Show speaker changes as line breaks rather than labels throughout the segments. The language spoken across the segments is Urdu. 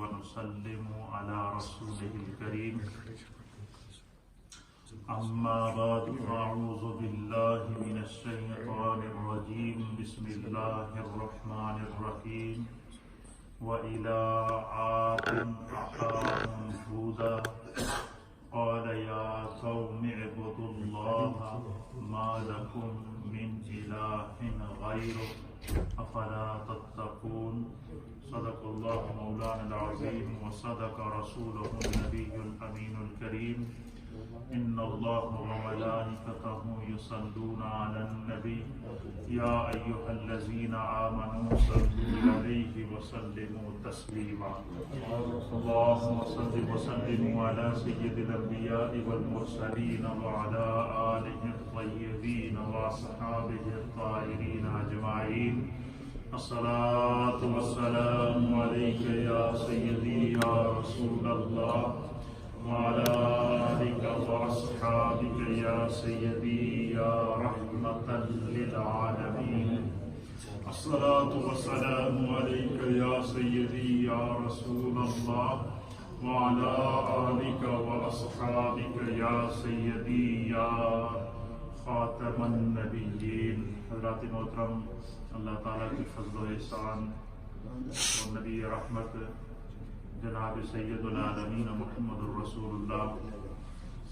ونسلم على رسوله الكريم أما بعد فأعوذ بالله من الشيطان الرجيم بسم الله الرحمن الرحيم وإلى عاد أخاهم هودا قال يا قوم اعبدوا الله ما لكم من إله غيره أفلا تتقون صدق الله مولانا العظيم وصدق رسوله النبي الأمين الكريم إن الله وملائكته يصلون على النبي يا أيها الذين آمنوا صلوا عليه وسلموا تسليما اللهم صل وسلم على سيد الأنبياء والمرسلين وعلى آله الطيبين وأصحابه الطاهرين أجمعين الصلاة والسلام عليك يا سيدي يا رسول الله وعلى آلك وأصحابك يا سيدي يا رحمة للعالمين الصلاة والسلام عليك يا سيدي يا رسول الله وعلى آلك وأصحابك يا سيدي يا خاتم النبيين حضرات محترم اللہ تعالیٰ کی فضل و احسان اور نبی رحمت جناب سید العالمین محمد الرسول اللہ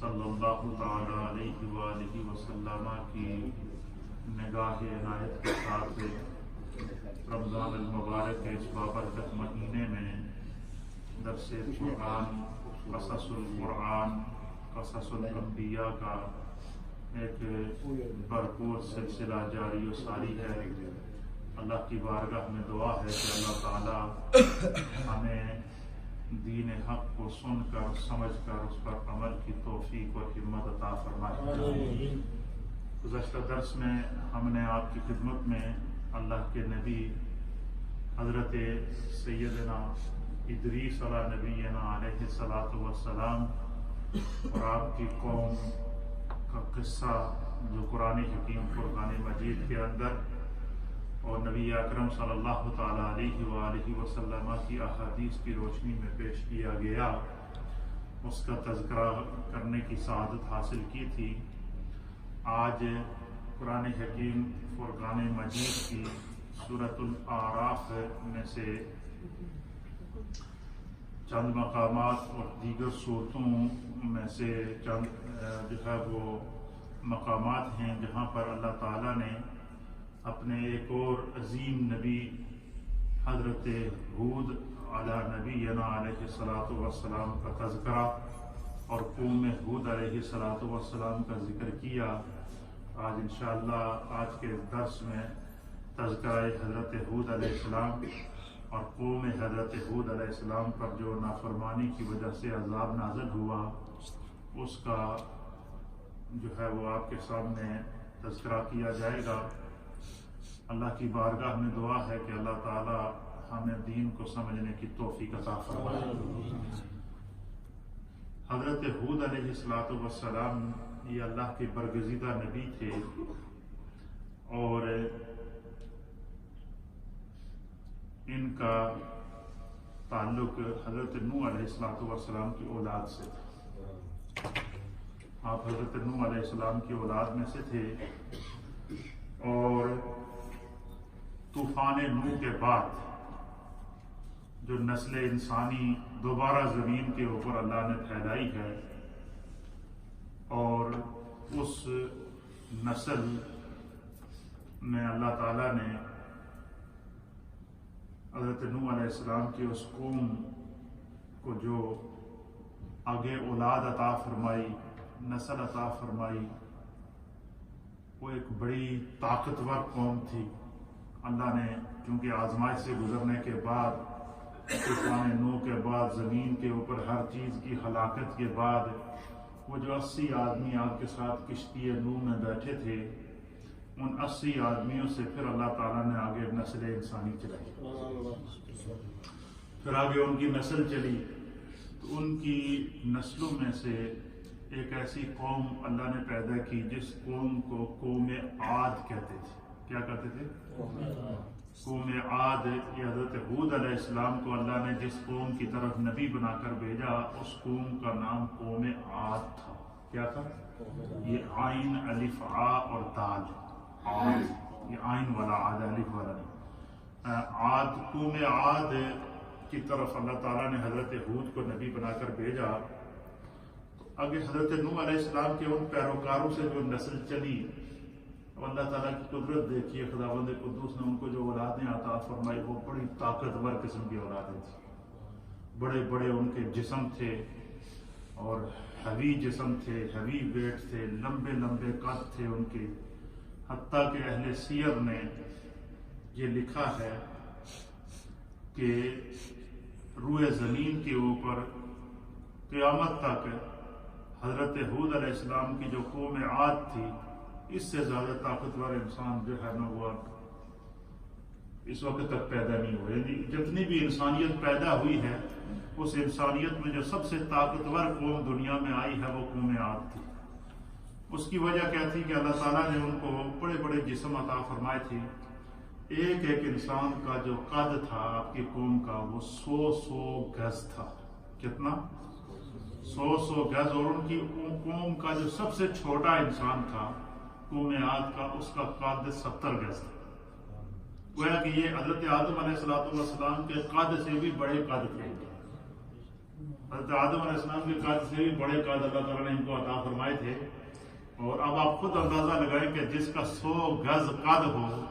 صلی اللہ تعالیٰ علیہ وآلہ وسلم کی نگاہ عنایت کے ساتھ رمضان المبارک کے اس بابرکت مہینے میں درس قرآن قصص القرآن قصص الانبیاء کا ایک بھرپور سلسلہ جاری و ساری ہے۔ اللہ کی بارگاہ میں دعا ہے کہ اللہ تعالیٰ ہمیں دین حق کو سن کر سمجھ کر اس پر عمل کی توفیق اور ہمت عطا فرمائے۔ گزشتہ درس میں ہم نے آپ کی خدمت میں اللہ کے نبی حضرت سیدنا ادریس علیہ نبینا علیہ الصلاۃ والسلام اور آپ کی قوم کا قصہ جو قرآن حکیم فرقان مجید کے اندر اور نبی اکرم صلی اللہ تعالیٰ علیہ وآلہ وسلم کی احادیث کی روشنی میں پیش کیا گیا، اس کا تذکرہ کرنے کی سعادت حاصل کی تھی۔ آج قرآن حکیم فرقان مجید کی سورۃ الاعراف میں سے چند مقامات اور دیگر صورتوں میں سے چند جو ہے وہ مقامات ہیں جہاں پر اللہ تعالیٰ نے اپنے ایک اور عظیم نبی حضرت ہود علیہ نبینا علیہ الصلاۃ والسلام کا تذکرہ اور قوم ہود علیہ الصلاۃ والسلام کا ذکر کیا۔ آج انشاءاللہ آج کے درس میں تذکرہ حضرت ہود علیہ السلام اور قوم حضرت ہود علیہ السلام پر جو نافرمانی کی وجہ سے عذاب نازل ہوا اس کا جو ہے وہ آپ کے سامنے تذکرہ کیا جائے گا۔ اللہ کی بارگاہ میں دعا ہے کہ اللہ تعالی ہمیں دین کو سمجھنے کی توفیق عطا فرمائے۔ حضرت ہود علیہ السلام یہ اللہ کے برگزیدہ نبی تھے اور ان کا تعلق حضرت نوح علیہ السلام کی اولاد سے تھا۔ آپ حضرت نوح علیہ السلام کی اولاد میں سے تھے اور طوفان نوح کے بعد جو نسل انسانی دوبارہ زمین کے اوپر اللہ نے پھیلائی ہے اور اس نسل میں اللہ تعالیٰ نے حضرت نوح علیہ السلام کی اس قوم کو جو آگے اولاد عطا فرمائی، نسل عطا فرمائی، وہ ایک بڑی طاقتور قوم تھی۔ اللہ نے چونکہ آزمائش سے گزرنے کے بعد طوفان نوح کے بعد زمین کے اوپر ہر چیز کی ہلاکت کے بعد وہ جو 80 آدمی آپ کے ساتھ کشتی نوح میں بیٹھے تھے، ان 80 آدمیوں سے پھر اللہ تعالیٰ نے آگے نسل انسانی چلائی، پھر آگے ان کی نسل چلی تو ان کی نسلوں میں سے ایک ایسی قوم اللہ نے پیدا کی جس قوم کو قوم عاد کہتے تھے۔ کیا کہتے تھے؟ قوم عاد، یہ حضرت ہود علیہ السلام کو اللہ نے جس قوم کی طرف نبی بنا کر بھیجا اس قوم کا نام قوم عاد تھا۔ کیا تھا؟ یہ عین الف آ اور دال، عاد، یہ عین والا عاد، الف والا نہیں۔ عاد، قوم عاد کی طرف اللہ تعالیٰ نے حضرت ہود کو نبی بنا کر بھیجا۔ آگے حضرت نوح علیہ السلام کے ان پیروکاروں سے جو نسل چلی، اب اللہ تعالیٰ کی قدرت دیکھیے، خداوند قدوس نے ان کو جو اولادیں عطا فرمائی وہ بڑی طاقتور قسم کی اولادیں تھیں، بڑے بڑے ان کے جسم تھے اور ہیوی جسم تھے، ہیوی ویٹ تھے، لمبے لمبے قد تھے ان کے، حتیٰ کہ اہل سیر نے یہ لکھا ہے کہ روئے زمین کے اوپر قیامت تک حضرت ہود علیہ السلام کی جو قوم عاد تھی اس سے زیادہ طاقتور انسان جو ہے نا وہ اس وقت تک پیدا نہیں ہوئے۔ یعنی جتنی بھی انسانیت پیدا ہوئی ہے اس انسانیت میں جو سب سے طاقتور قوم دنیا میں آئی ہے وہ قوم عاد تھی۔ اس کی وجہ کیا تھی کہ اللہ تعالیٰ نے ان کو بڑے بڑے جسم عطا فرمائے تھے۔ ایک ایک انسان کا جو قد تھا آپ کی قوم کا وہ 100 گز تھا۔ کتنا؟ 100 گز۔ اور ان کی قوم کا جو سب سے چھوٹا انسان تھا قوم عاد کا، اس کا قد 70 گز تھا۔ گویا کہ یہ حضرت آدم علیہ السلام کے قد سے بھی بڑے قد تھے، حضرت آدم علیہ السلام کے قد سے بھی بڑے قد اللہ تعالیٰ نے ان کو عطا فرمائے تھے۔ اور اب آپ خود اندازہ لگائیں کہ جس کا 100 گز قد ہو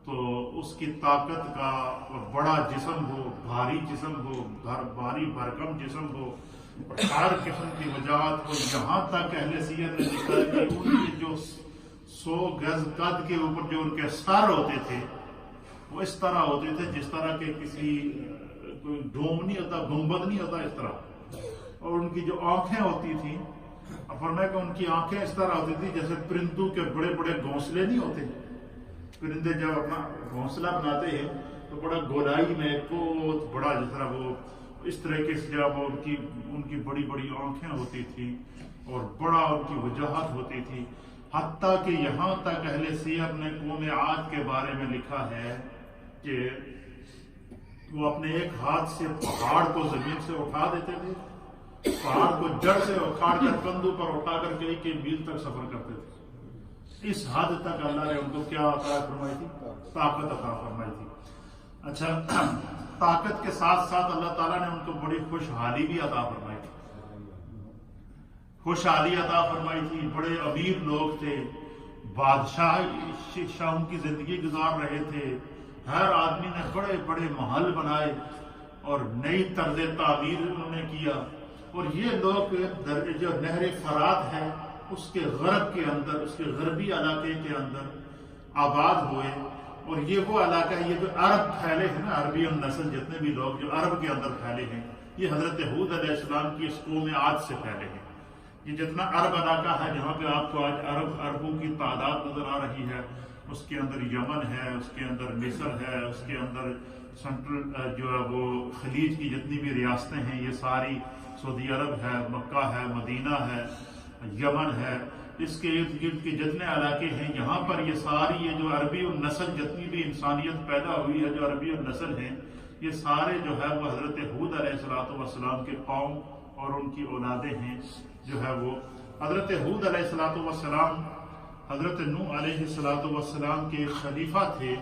تو اس کی طاقت کا، اور بڑا جسم ہو، بھاری جسم ہو، بھاری بھرکم جسم ہو، ہر قسم کی وجاہت ہو، یہاں تک اہل سیرت نے لکھا ہے کہ ان کے جو 100 گز قد کے اوپر جو ان کے سر ہوتے تھے وہ اس طرح ہوتے تھے جس طرح کے کسی کوئی ڈوم نہیں ہوتا، گنبد نہیں ہوتا، اس طرح۔ اور ان کی جو آنکھیں ہوتی تھیں، فرمایا کہ ان کی آنکھیں اس طرح ہوتی تھی جیسے پرندوں کے بڑے بڑے گھونسلے نہیں ہوتے، پرندے جب اپنا گھونسلہ بناتے ہیں تو بڑا گولائی میں بہت بڑا، جس طرح وہ اس طریقے سے جب ان کی بڑی بڑی آنکھیں ہوتی تھی اور بڑا ان کی وجاہت ہوتی تھی، حتیٰ کہ یہاں تک اہل سیر نے قوم عاد کے بارے میں لکھا ہے کہ وہ اپنے ایک ہاتھ سے پہاڑ کو زمین سے اٹھا دیتے تھے، پہاڑ کو جڑ سے اکھاڑ کر کندھوں پر اٹھا کر کئی میل تک سفر کرتے تھے۔ اس حد تک اللہ نے ان کو کیا عطا فرمائی تھی؟ طاقت عطا فرمائی تھی۔ اچھا، طاقت کے ساتھ ساتھ اللہ تعالیٰ نے ان کو بڑی خوشحالی بھی عطا فرمائی تھی، خوشحالی عطا فرمائی تھی۔ بڑے امیر لوگ تھے، بادشاہوں کی زندگی گزار رہے تھے، ہر آدمی نے بڑے بڑے محل بنائے اور نئی طرز تعمیر انہوں نے کیا۔ اور یہ لوگ جو نہر فرات ہے اس کے غرب کے اندر، اس کے غربی علاقے کے اندر آباد ہوئے۔ اور یہ وہ علاقہ ہے، یہ جو عرب پھیلے ہیں نا، عربی النسل جتنے بھی لوگ جو عرب کے اندر پھیلے ہیں، یہ حضرت ہود علیہ السلام کی اس قوم عاد سے پھیلے ہیں۔ یہ جتنا عرب علاقہ ہے جہاں پہ آپ کو آج عربوں کی تعداد نظر آ رہی ہے، اس کے اندر یمن ہے، اس کے اندر مصر ہے، اس کے اندر سینٹرل جو ہے وہ خلیج کی جتنی بھی ریاستیں ہیں، یہ ساری سعودی عرب ہے، مکہ ہے، مدینہ ہے، یمن ہے، اس کے ارد گرد کے جتنے علاقے ہیں، یہاں پر یہ ساری یہ جو عربی النسل جتنی بھی انسانیت پیدا ہوئی ہے، جو عربی النسل ہیں، یہ سارے جو ہے وہ حضرت ہود علیہ السلام کے قوم اور ان کی اولادیں ہیں۔ جو ہے وہ حضرت ہود علیہ السلام حضرت نوح علیہ السلام کے خلیفہ تھے،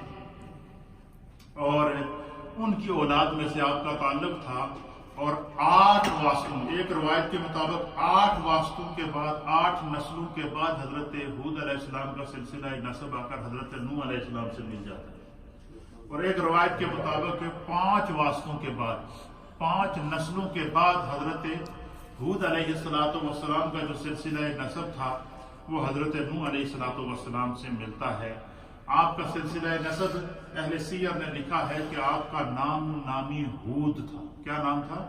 اور ان کی اولاد میں سے آپ کا تعلق تھا۔ اور 8 واسطوں، ایک روایت کے مطابق 8 واسطوں کے بعد، 8 نسلوں کے بعد حضرت ہود علیہ السلام کا سلسلہ نسب آ کر حضرت نوح علیہ السلام سے مل جاتا ہے۔ اور ایک روایت کے مطابق 5 واسطوں کے بعد، 5 نسلوں کے بعد حضرت ہود علیہ السلام کا جو سلسلہ نسب تھا وہ حضرت نوح علیہ السلام سے ملتا ہے۔ آپ کا سلسلہ نسب اہل سیر نے لکھا ہے کہ آپ کا نامی ہود تھا۔ کیا نام تھا؟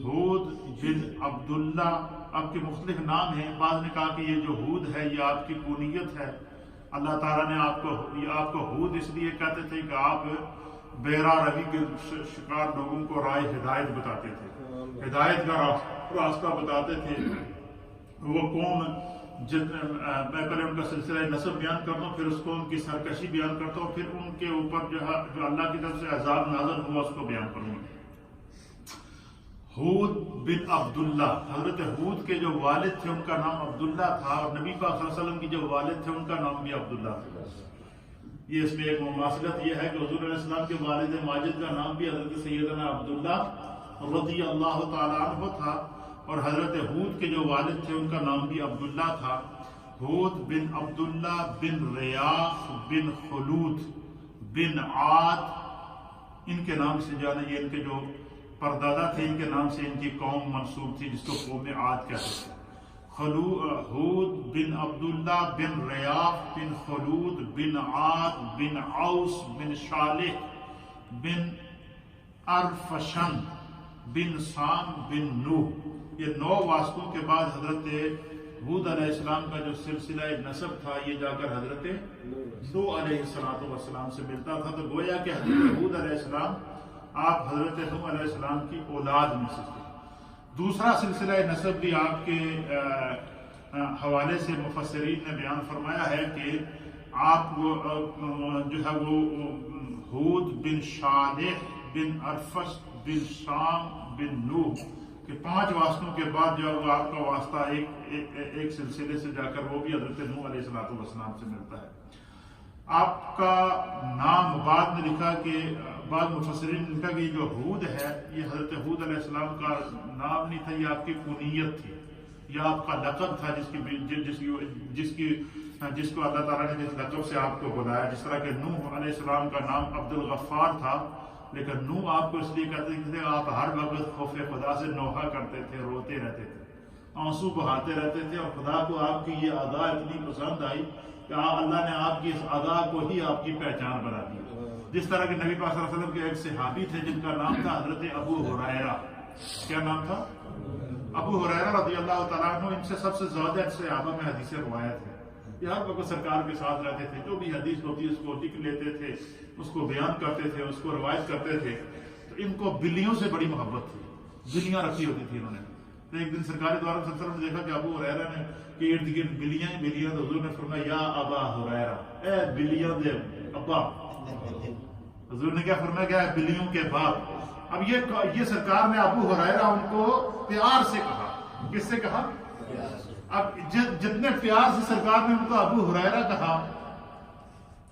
ہود بن عبداللہ۔ آپ کے مختلف نام ہیں، بعض نے کہا کہ یہ جو ہود ہے یہ آپ کی کنیت ہے۔ اللہ تعالیٰ نے آپ کو ہود اس لیے کہتے تھے کہ آپ بیرا روی کے شکار لوگوں کو راہ ہدایت بتاتے تھے، ہدایت کا راستہ بتاتے تھے۔ وہ قوم میں پہلے ان کا سلسلہ نسب بیان کرتا ہوں، پھر اس کو ان کی سرکشی بیان کرتا ہوں، پھر ان کے اوپر جو اللہ کی طرف سے عذاب نازل ہوا اس کو بیان کروں گا۔ ہود بن عبداللہ، حضرت ہود کے جو والد تھے ان کا نام عبداللہ تھا، اور نبی پاک صلی اللہ علیہ وسلم کی جو والد تھے ان کا نام بھی عبداللہ تھا۔ یہ اس میں ایک مماثلت یہ ہے کہ حضور علیہ السلام کے والد ماجد کا نام بھی حضرت سیدنا عبداللہ رضی اللہ تعالیٰ عنہ تھا، اور حضرت ہود کے جو والد تھے ان کا نام بھی عبداللہ تھا۔ ہود بن عبداللہ بن ریاح بن خلود بن عاد، ان کے نام سے جانا، یہ ان کے جو پردادا تھے ان کے نام سے ان کی قوم منسوب تھی جس کو قوم عاد کہتے تھے۔ ہود بن عبداللہ بن ریاح بن خلود بن عاد بن اوس بن شالح بن ارفشن بن سام بن نوح، یہ 9 واسطوں کے بعد حضرت ہود علیہ السلام کا جو سلسلہ نسب تھا یہ جا کر حضرت نوح علیہ السلام سے ملتا تھا۔ تو گویا کہ حضرت ہود علیہ السلام آپ حضرت نوح علیہ السلام کی اولاد میں سے تھے۔ دوسرا سلسلہ نسب بھی آپ کے حوالے سے مفسرین نے بیان فرمایا ہے کہ آپ جو ہے وہ ہود بن شالح بن ارفش بن شام بن نوح کہ 5 واسطوں کے بعد جو وہ آپ کا واسطہ ایک سلسلے سے جا کر وہ بھی حضرت نوح علیہ السلام سے ملتا ہے۔ آپ کا نام بعد میں لکھا کہ بعض مفسرین نے لکھا کہ یہ جو ہود ہے یہ حضرت ہود علیہ السلام کا نام نہیں تھا، یہ آپ کی کنیت تھی، یہ آپ کا لقب تھا جس کو اللہ تعالیٰ نے جس لقب سے آپ کو بلایا۔ جس طرح کہ نوح علیہ السلام کا نام عبد الغفار تھا، لیکن نوح آپ کو اس لیے کہتے تھے آپ ہر وقت خوف خدا سے نوحہ کرتے تھے، روتے رہتے تھے، آنسو بہاتے رہتے تھے، اور خدا کو آپ کی یہ ادا اتنی پسند آئی کہ اللہ نے آپ کی اس ادا کو ہی آپ کی پہچان بنا دی۔ جس طرح کہ نبی پاک صلی اللہ علیہ وسلم کے ایک صحابی تھے جن کا نام تھا حضرت ابو ہریرہ، کیا نام تھا؟ ابو ہریرہ رضی اللہ تعالیٰ عنہ، ان سے سب سے زیادہ ان صحابہ میں حدیث روایت ہے۔ یہ ہر وقت سرکار کے ساتھ رہتے تھے، جو بھی حدیث ہوتی اس کو لکھ لیتے تھے، اس کو بیان کرتے تھے، اس کو روایت کرتے تھے۔ تو ان کو بلیوں سے بڑی محبت تھی، بلیاں رکھی ہوتی تھی انہوں نے۔ تو ایک دن سرکار دوارا صلی اللہ علیہ وسلم نے دیکھا کہ ابو ہریرہ نے کہ ارد گرد بلیاں ہی بلیاں، تو حضور نے فرمایا یا ابا ہریرہ، اے بلیاں دے ابا۔ حضور نے کیا فرمایا؟ کیا بلیوں کے باپ۔ اب یہ سرکار نے ابو ہریرہ ان کو پیار سے کہا۔ کس سے کہا؟ اب جتنے پیار سے سرکار نے ان کو ابو ہریرہ کہا،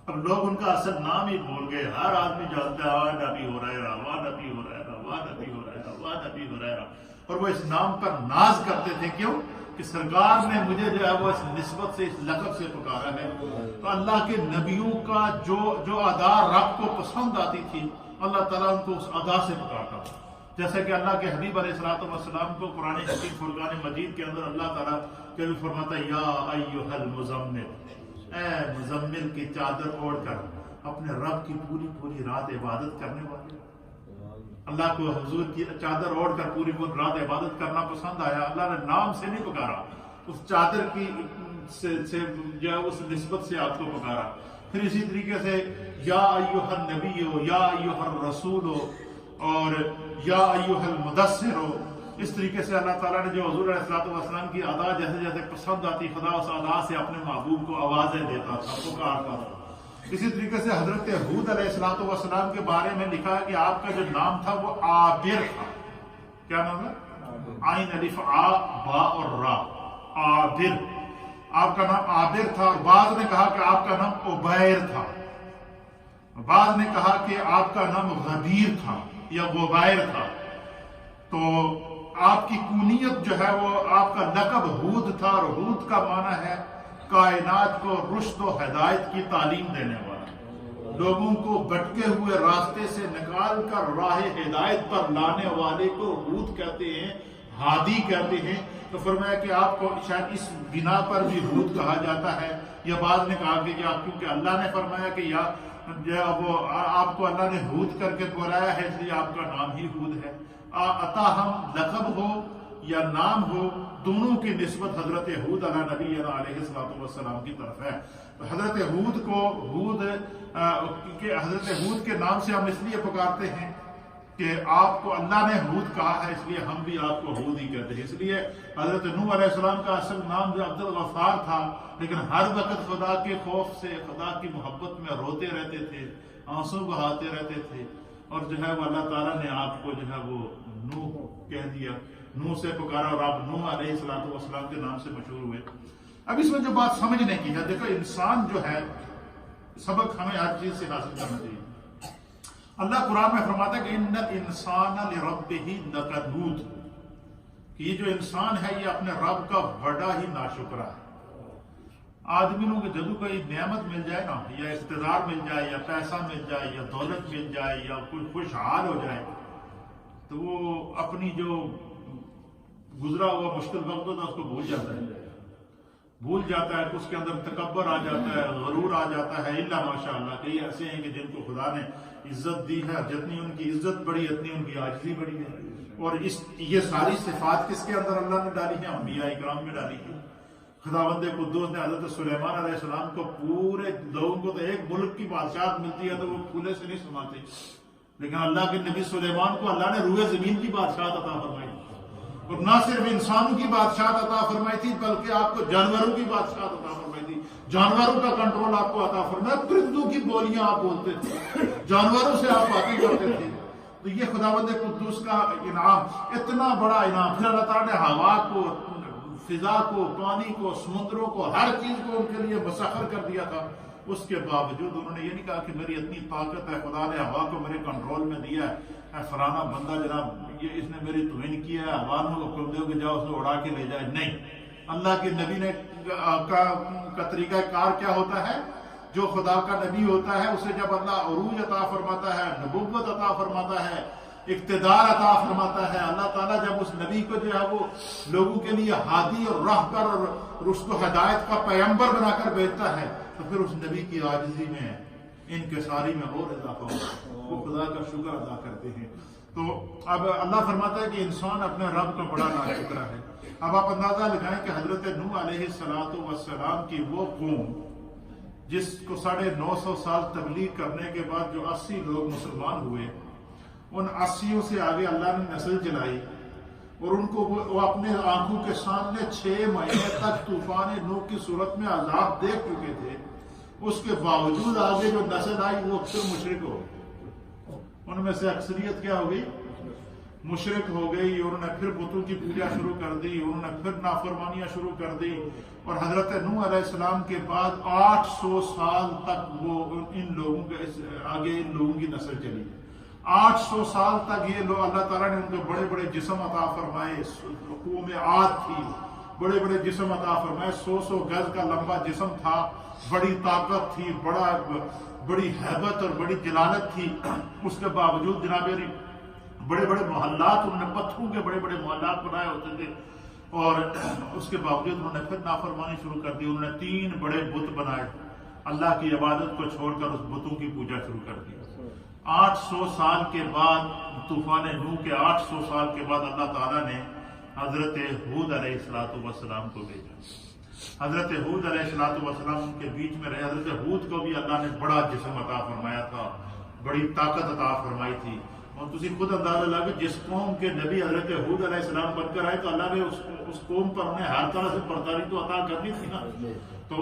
اب لوگ ان کا اصل نام ہی بھول گئے۔ ہر آدمی جانتا ہے واہ نبی ہریرہ، واہ نبی ہریرہ، واہ نبی ہریرہ، واہ نبی ہریرہ، اور وہ اس نام پر ناز کرتے تھے۔ کیوں؟ کہ سرکار نے مجھے جو ہے وہ اس نسبت سے، اس لقب سے پکارا ہے۔ تو اللہ کے نبیوں کا جو ادا رب کو پسند آتی تھی، اللہ تعالیٰ ان کو اس ادا سے پکارتا تھا۔ جیسے کہ اللہ کے حبیب علیہ السلام کو قرآن حکیم فرقان مجید کے اندر اللہ تعالیٰ کے بھی فرماتا ہے یا ایھا المزمل، اے مزمل کی چادر اوڑھ کر اپنے رب کی پوری رات عبادت کرنے والے۔ اللہ کو حضور کی چادر اوڑھ کر پوری رات عبادت کرنا پسند آیا۔ اللہ نے نام سے نہیں پکارا، اس چادر کی سے یا اس نسبت سے آپ کو پکارا۔ پھر اسی طریقے سے یا ایھا النبی ہو، یا ایھا الرسول ہو، اور یا ایھا المدثر ہو۔ اس طریقے سے اللہ تعالیٰ نے جو حضور علیہ السلام کی ادا جیسے جیسے پسند آتی، خدا اس ادا سے اپنے محبوب کو آوازیں دیتا تھا، پکارتا تھا۔ اسی طریقے سے حضرت ہود علیہ السلام کے بارے میں لکھا ہے کہ آپ کا جو نام تھا وہ عابر تھا۔ کیا نام ہے؟ عین الف آ با اور را، عابر۔ آپ کا نام عابر تھا، اور بعض نے کہا کہ آپ کا نام عبیر تھا، بعض نے کہا کہ آپ کا نام غبیر تھا یا غبیر تھا۔ تو آپ کی کنیت جو ہے وہ آپ کا لقب ہود تھا، اور ہود کا معنی ہے کائنات کو رشد و ہدایت کی تعلیم دینے والا، لوگوں کو بھٹکے ہوئے راستے سے نکال کر راہ ہدایت پر لانے والے کو ہود کہتے ہیں، ہادی کہتے ہیں۔ تو فرمایا کہ آپ کو شاید اس بنا پر بھی ہود کہا جاتا ہے، یا بعض نے کہا کہ کیونکہ اللہ نے فرمایا کہ وہ آپ کو اللہ نے ہود کر کے بلایا ہے، اس لیے آپ کا نام ہی ہود ہے۔ عطا ہم لقب ہو یا نام ہو، دونوں کی نسبت حضرت ہود علیہ نبی علیہ السلام کی طرف ہے۔ تو حضرت ہود کے نام سے ہم اس لیے پکارتے ہیں کہ آپ کو اللہ نے ہود کہا ہے، اس لیے ہم بھی آپ کو ہود ہی کہتے ہیں۔ اس لیے حضرت نوح علیہ السلام کا اصل نام جو عبد الغفار تھا، لیکن ہر وقت خدا کے خوف سے، خدا کی محبت میں روتے رہتے تھے، آنسو بہاتے رہتے تھے، اور جو ہے وہ اللہ تعالیٰ نے آپ کو جو ہے وہ نوح کہہ دیا، نوح سے پکارا، اور آپ نوح علیہ السلام کے نام سے مشہور ہوئے۔ اب اس میں جو بات سمجھنے کی ہے، دیکھو انسان جو ہے، سبق ہمیں ہر چیز سے حاصل کرنا چاہیے۔ اللہ قرآن میں فرماتا ہے کہ ان الانسان لربہ لکنود، کہ یہ جو انسان ہے یہ اپنے رب کا بڑا ہی ناشکرا ہے۔ آدمی کو جب کوئی نعمت مل جائے نا، یا اقتدار مل جائے، یا پیسہ مل جائے، یا دولت مل جائے، یا کوئی خوشحال ہو جائے، تو وہ اپنی جو گزرا ہوا مشکل وقت ہوتا ہے اس کو بھول جاتا ہے، اس کے اندر تکبر آ جاتا ہے، غرور آ جاتا ہے۔ الا ماشاء اللہ، کئی ایسے ہیں کہ جن کو خدا نے عزت دی ہے، جتنی ان کی عزت بڑی اتنی ان کی عاجزی بڑی ہے، اور یہ ساری صفات کس کے اندر اللہ نے ڈالی ہیں؟ انبیاء اکرام میں ڈالی ہے۔ خداوند قدوس نے حضرت سلیمان علیہ السلام کو، پورے لوگوں کو تو ایک ملک کی بادشاہت ملتی ہے تو وہ پھولے سے نہیں سماتے، لیکن اللہ کے نبی سلیمان کو اللہ نے روئے زمین کی بادشاہت عطا فرمائی، اور نہ صرف انسانوں کی بادشاہت عطا فرمائی تھی بلکہ آپ کو جانوروں کی بادشاہت عطا فرمائی تھی، جانوروں کا کنٹرول آپ کو عطا فرمایا، پرندوں کی بولیاں آپ بولتے تھے، جانوروں سے آپ باتیں کرتے تھے۔ تو یہ خداوند قدوس کا انعام، اتنا بڑا انعام۔ پھر اللہ تعالیٰ نے ہوا کو، فضا کو، پانی کو، سمندروں کو، ہر چیز کو ان کے لیے مسخر کر دیا تھا۔ اس کے باوجود انہوں نے یہ نہیں کہا کہ میری اتنی طاقت ہے، خدا نے ہوا کو میرے کنٹرول میں دیا ہے، فلانا بندہ جناب یہ اس نے میری توہین کیا ہے، ہوا کو حکم دو کہ جاؤ اس کو اڑا کے لے جائے۔ نہیں، اللہ کے نبی نے کا طریقہ کار کیا ہوتا ہے؟ جو خدا کا نبی ہوتا ہے اسے جب اللہ عروج عطا فرماتا ہے، نبوت عطا فرماتا ہے، اقتدار عطا فرماتا ہے، اللہ تعالیٰ جب اس نبی کو جو ہے وہ لوگوں کے لیے ہادی اور راہبر اور رشد و ہدایت کا پیغمبر بنا کر بھیجتا ہے، تو پھر اس نبی کی عاجزی میں، انکساری میں اور اضافہ ہوتا ہے، وہ خدا کا شکر ادا کرتے ہیں۔ تو اب اللہ فرماتا ہے کہ انسان اپنے رب کا بڑا ناشکرا ہے۔ اب آپ اندازہ لگائیں کہ حضرت نوح علیہ السلام کی وہ قوم جس کو 950 سال تبلیغ کرنے کے بعد جو 80 لوگ مسلمان ہوئے، ان 80 سے آگے اللہ نے نسل چلائی، اور ان کو وہ اپنے آنکھوں کے سامنے 6 مہینے تک طوفان نوح کی صورت میں عذاب دیکھ چکے تھے، اس کے باوجود آگے جو نسل آئی وہ اکثر مشرک ہو گئی۔ ان میں سے اکثریت کیا ہو گئی؟ مشرک ہو گئی، اور انہوں نے پھر بتوں کی پوجا شروع کر دی، انہوں نے پھر نافرمانیاں شروع کر دی، اور حضرت نوح علیہ السلام کے بعد 800 سال تک وہ ان لوگوں کے آگے ان لوگوں کی نسل چلی۔ 800 سال تک یہ لوگ، اللہ تعالیٰ نے ان کو بڑے بڑے جسم عطا فرمائے، قوم عاد تھی، بڑے بڑے جسم عطا فرمائے، 100 گز کا لمبا جسم تھا، بڑی طاقت تھی، بڑی ہیبت اور بڑی جلالت تھی۔ اس کے باوجود جناب بڑے بڑے محلات، انہوں نے پتھروں کے بڑے بڑے محلات بنائے ہوتے تھے، اور اس کے باوجود انہوں نے پھر نافرمانی شروع کر دی۔ انہوں نے 3 بڑے بت بنائے، اللہ کی عبادت کو چھوڑ کر اس بتوں کی پوجا شروع کر دی۔ 800 سال کے بعد، طوفان نوح کے 800 سال کے بعد اللہ تعالیٰ نے حضرت ہود علیہ السلام کو بھیجا۔ حضرت ہود علیہ السلام ان کے بیچ میں رہے۔ حضرت ہود کو بھی اللہ نے بڑا جسم عطا فرمایا تھا، بڑی طاقت عطا فرمائی تھی، اور تسی خود اندازہ لگا کہ جس قوم کے نبی حضرت ہود علیہ السلام بن کر آئے تو اللہ نے اس قوم پر انہیں ہر طرح سے برتری تو عطا کرنی تھی نا، تو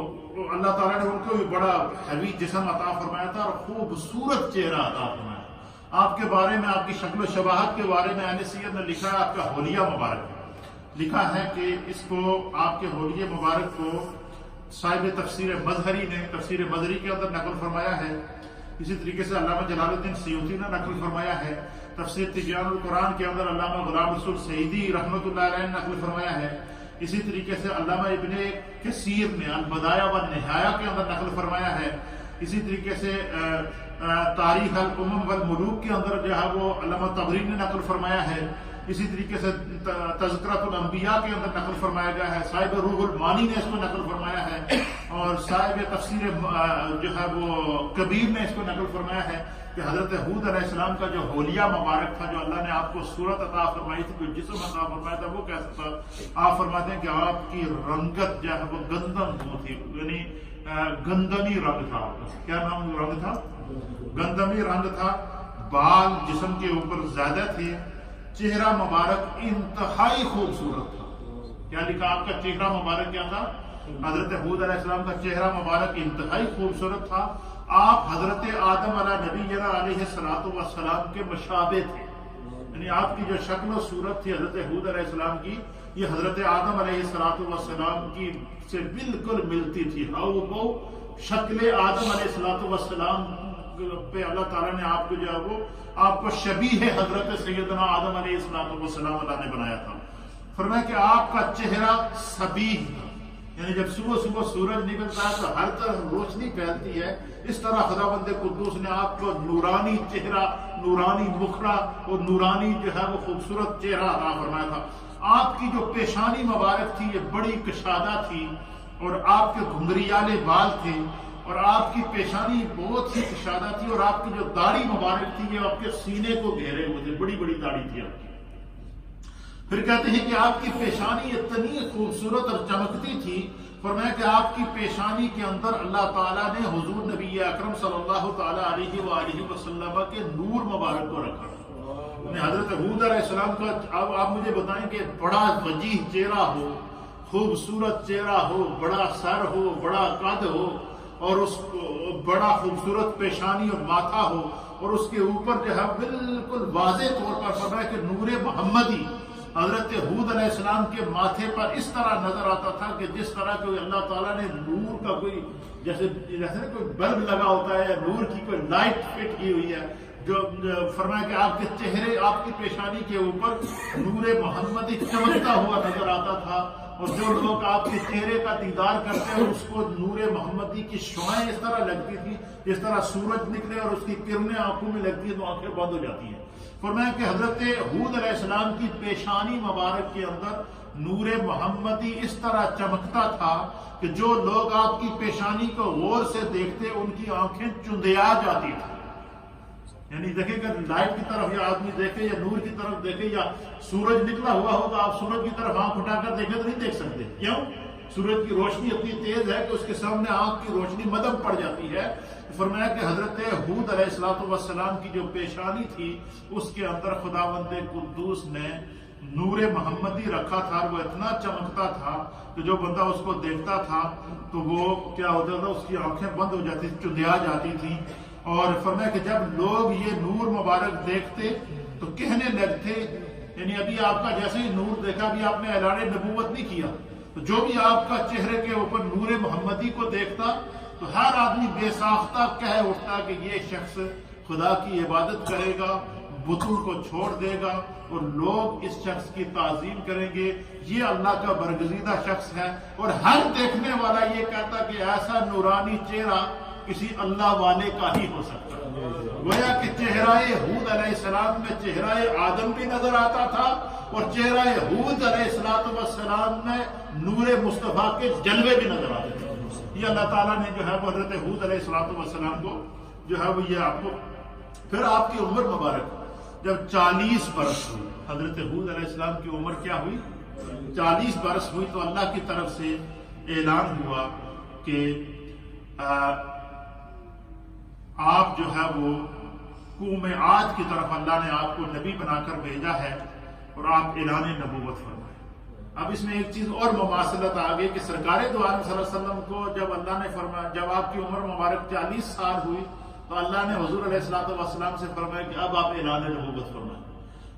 اللہ تعالیٰ نے ان کو بھی بڑا ہیوی جسم عطا فرمایا تھا، اور خوبصورت چہرہ عطا فرمایا۔ آپ کے بارے میں، آپ کی شکل و شباہت کے بارے میں اہل سیرت نے لکھا ہے، آپ کا حلیہ مبارک لکھا ہے کہ اس کو، آپ کے حلیہ مبارک کو صاحب تفسیر مظہری نے تفسیر مظہری کے اندر نقل فرمایا ہے۔ اسی طریقے سے علامہ جلال الدین سیوطی نے نقل فرمایا ہے۔ تفسیر تبیان القرآن کے اندر علامہ غلام رسول سعیدی رحمۃ اللہ علیہ نے نقل فرمایا ہے۔ اسی طریقے سے علامہ ابن کثیر نے البدایہ والنہایہ کے اندر نقل فرمایا ہے۔ اسی طریقے سے تاریخ الامم والملوک کے اندر جو ہے وہ علامہ طبری نے نقل فرمایا ہے۔ اسی طریقے سے تذکرۃ الانبیاء کے اندر نقل فرمایا گیا ہے۔ صاحب روح المانی نے اس کو نقل فرمایا ہے، اور صاحب تفسیر جو ہے وہ کبیر نے اس کو نقل فرمایا ہے کہ حضرت ہود علیہ السلام کا جو حلیہ مبارک تھا، جو اللہ نے آپ کو صورت عطا فرمائی تھی، جو جسم عطا فرمایا تھا، وہ کیسا تھا؟ آپ فرماتے ہیں کہ آپ کی رنگت جو ہے وہ گندم تھی، یعنی گندمی رنگ تھا۔ کیا نام رنگ تھا؟ گندمی رنگ تھا، بال جسم کے اوپر زیادہ تھے، چہرہ مبارک انتہائی خوبصورت تھا۔ کیا لکھا آپ کا چہرہ مبارک کیا تھا؟ حضرت ہود علیہ السلام کا چہرہ مبارک انتہائی خوبصورت تھا۔ آپ حضرت آدم علیہ نبینا علیہ السلام کے مشابہ تھے، یعنی آپ کی جو شکل و صورت تھی حضرت ہود علیہ السلام کی، یہ حضرت آدم علیہ السلام کی سے بالکل ملتی تھی۔ شکل آدم علیہ السلام پہ اللہ تعالیٰ نے آپ کو جو ہے وہ آپ کو شبیہ حضرت سیدنا آدم علیہ السلام اللہ نے بنایا تھا۔ فرمایا کہ آپ کا چہرہ سبیح تھا، یعنی جب صبح صبح سورج نکلتا ہے تو ہر طرف روشنی پھیلتی ہے، اس طرح خداوند قدوس نے آپ کو نورانی چہرہ، نورانی مکھڑا اور نورانی جو ہے وہ خوبصورت چہرہ عطا فرمایا تھا۔ آپ کی جو پیشانی مبارک تھی یہ بڑی کشادہ تھی، اور آپ کے گھنگریالے بال تھے، اور آپ کی پیشانی بہت ہی کشادہ تھی، اور آپ کی جو داڑھی مبارک تھی یہ آپ کے سینے کو گھیرے ہوئے تھے، بڑی بڑی داڑھی تھی آپ کی۔ پھر کہتے ہیں کہ آپ کی پیشانی اتنی خوبصورت اور چمکتی تھی، فرمایا کہ آپ کی پیشانی کے اندر اللہ تعالیٰ نے حضور نبی اکرم صلی اللہ تعالیٰ علیہ وآلہ وسلم کے نور مبارک کو رکھا۔ حضرت ہود علیہ السلام کا اب آپ مجھے بتائیں کہ بڑا وجیح چہرہ ہو، خوبصورت چہرہ ہو، بڑا سر ہو، بڑا قد ہو، اور اس کو بڑا خوبصورت پیشانی اور ماتھا ہو، اور اس کے اوپر جو ہے بالکل واضح طور پر فرمایا کہ نور محمدی حضرت ہود علیہ السلام کے ماتھے پر اس طرح نظر آتا تھا کہ جس طرح کوئی اللہ تعالیٰ نے نور کا کوئی جیسے کوئی بلب لگا ہوتا ہے، نور کی کوئی لائٹ فٹ کی ہوئی ہے، جو فرمایا کہ آپ کے چہرے، آپ کی پیشانی کے اوپر نور محمدی چمکتا ہوا نظر آتا تھا، اور جو لوگ آپ کے چہرے کا دیدار کرتے ہیں اس کو نور محمدی کی شعائیں اس طرح لگتی تھی جس طرح سورج نکلے اور اس کی کرنیں آنکھوں میں لگتی ہیں تو آنکھیں بند ہو جاتی ہیں۔ فرمایا کہ حضرت ہود علیہ السلام کی پیشانی مبارک کے اندر نور محمدی اس طرح چمکتا تھا کہ جو لوگ آپ کی پیشانی کو غور سے دیکھتے ان کی آنکھیں چندیا جاتی تھی۔ یعنی دیکھیں کہ لائٹ کی طرف یا آدمی دیکھے یا نور کی طرف دیکھے یا سورج نکلا ہوا ہوگا، آپ سورج کی طرف آنکھ اٹھا کر دیکھیں تو نہیں دیکھ سکتے، کیوں؟ سورج کی روشنی اتنی تیز ہے کہ اس کے سامنے آنکھ کی روشنی مدھم پڑ جاتی ہے۔ فرمایا کہ حضرت ہود علیہ السلام کی جو پیشانی تھی اس کے اندر خداوند قدوس نے نور محمدی رکھا تھا، اور وہ اتنا چمکتا تھا کہ جو بندہ اس کو دیکھتا تھا تو وہ کیا ہوتا تھا، اس کی آنکھیں بند ہو جاتی تھی، چندیا جاتی تھی۔ اور فرمایا کہ جب لوگ یہ نور مبارک دیکھتے تو کہنے لگتے، یعنی ابھی آپ کا جیسے ہی نور دیکھا، ابھی آپ نے اعلان نبوت نہیں کیا، تو جو بھی آپ کا چہرے کے اوپر نور محمدی کو دیکھتا تو ہر آدمی بے ساختہ کہہ اٹھتا کہ یہ شخص خدا کی عبادت کرے گا، بتوں کو چھوڑ دے گا، اور لوگ اس شخص کی تعظیم کریں گے، یہ اللہ کا برگزیدہ شخص ہے۔ اور ہر دیکھنے والا یہ کہتا کہ ایسا نورانی چہرہ کسی اللہ والے کا ہی ہو سکتا ہے۔ گویا کہ چہرہ ہود علیہ السلام میں چہرہ آدم بھی نظر آتا تھا، اور چہرہ ہود علیہ السلام میں نور مصطفیٰ کے جلوے بھی نظر آتے تھے۔ یہ اللہ تعالیٰ نے جو ہے وہ حضرت ہود علیہ السلام کو جو ہے وہ یہ آپ کو، پھر آپ کی عمر مبارک جب 40 برس ہوئی، حضرت ہود علیہ السلام کی عمر کیا ہوئی؟ 40 برس ہوئی، تو اللہ کی طرف سے اعلان ہوا کہ آپ جو ہے وہ قوم عاد کی طرف اللہ نے آپ کو نبی بنا کر بھیجا ہے، اور آپ اعلان نبوت فرمائیں۔ اب اس میں ایک چیز اور مماثلت آ گئی کہ سرکار دو عالم صلی اللہ علیہ وسلم کو جب اللہ نے فرمایا، جب آپ کی عمر مبارک 40 سال ہوئی تو اللہ نے حضور علیہ السلام سے فرمایا کہ اب آپ اعلان نبوت فرمائیں۔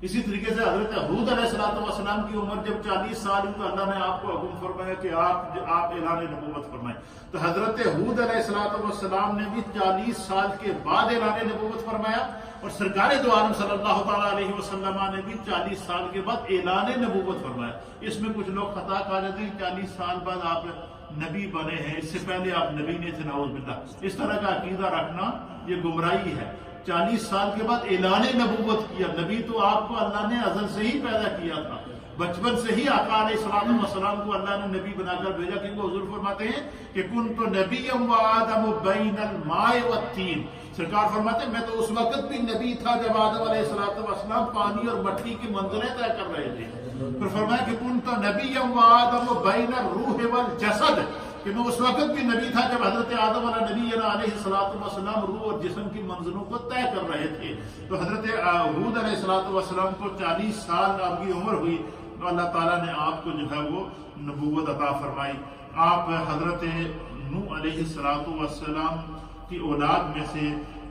اسی طریقے سے حضرت ہود علیہ السلام کی عمر جب 40 سال ہوئی تو اللہ نے آپ کو حکم فرمایا کہ آپ اعلان نبوت فرمائیں۔ تو حضرت ہود علیہ السلام نے بھی 40 سال کے بعد اعلان نبوت فرمایا، اور سرکار دو عالم صلی اللہ تعالیٰ علیہ وسلم نے بھی 40 سال کے بعد اعلان نبوت فرمایا۔ اس میں کچھ لوگ خطا کہا جاتے ہیں 40 سال بعد آپ نبی بنے ہیں، اس سے پہلے آپ نبی نہیں تھے، نعوذ باللہ۔ اس طرح کا عقیدہ رکھنا یہ گمراہی ہے۔ 40 سال کے بعد اعلان نبوت کیا، نبی تو آپ کو اللہ نے ازل سے ہی پیدا کیا تھا، بچپن سے ہی آقا علیہ السلام کو اللہ نے نبی بنا کر بھیجا، کیونکہ حضور فرماتے ہیں کہ کنت نبیا وآدم بین الماء والطین۔ سرکار فرماتے ہیں میں تو اس وقت بھی نبی تھا جب آدم علیہ السلام پانی اور مٹی کی منزلیں طے کر رہے تھے۔ پھر فرمایا کہ کنت نبیا وآدم بین الروح والجسد، کہ وہ اس وقت بھی نبی تھا جب حضرت آدم علیہ السلام روح اور جسم کی منزلوں کو طے کر رہے تھے. تو حضرت ہود علیہ السلام کو 40 سال آپ کی عمر ہوئی تو اللہ تعالیٰ نے آپ کو جو ہے وہ نبوت عطا فرمائی. آپ حضرت نوح علیہ السلام کی اولاد میں سے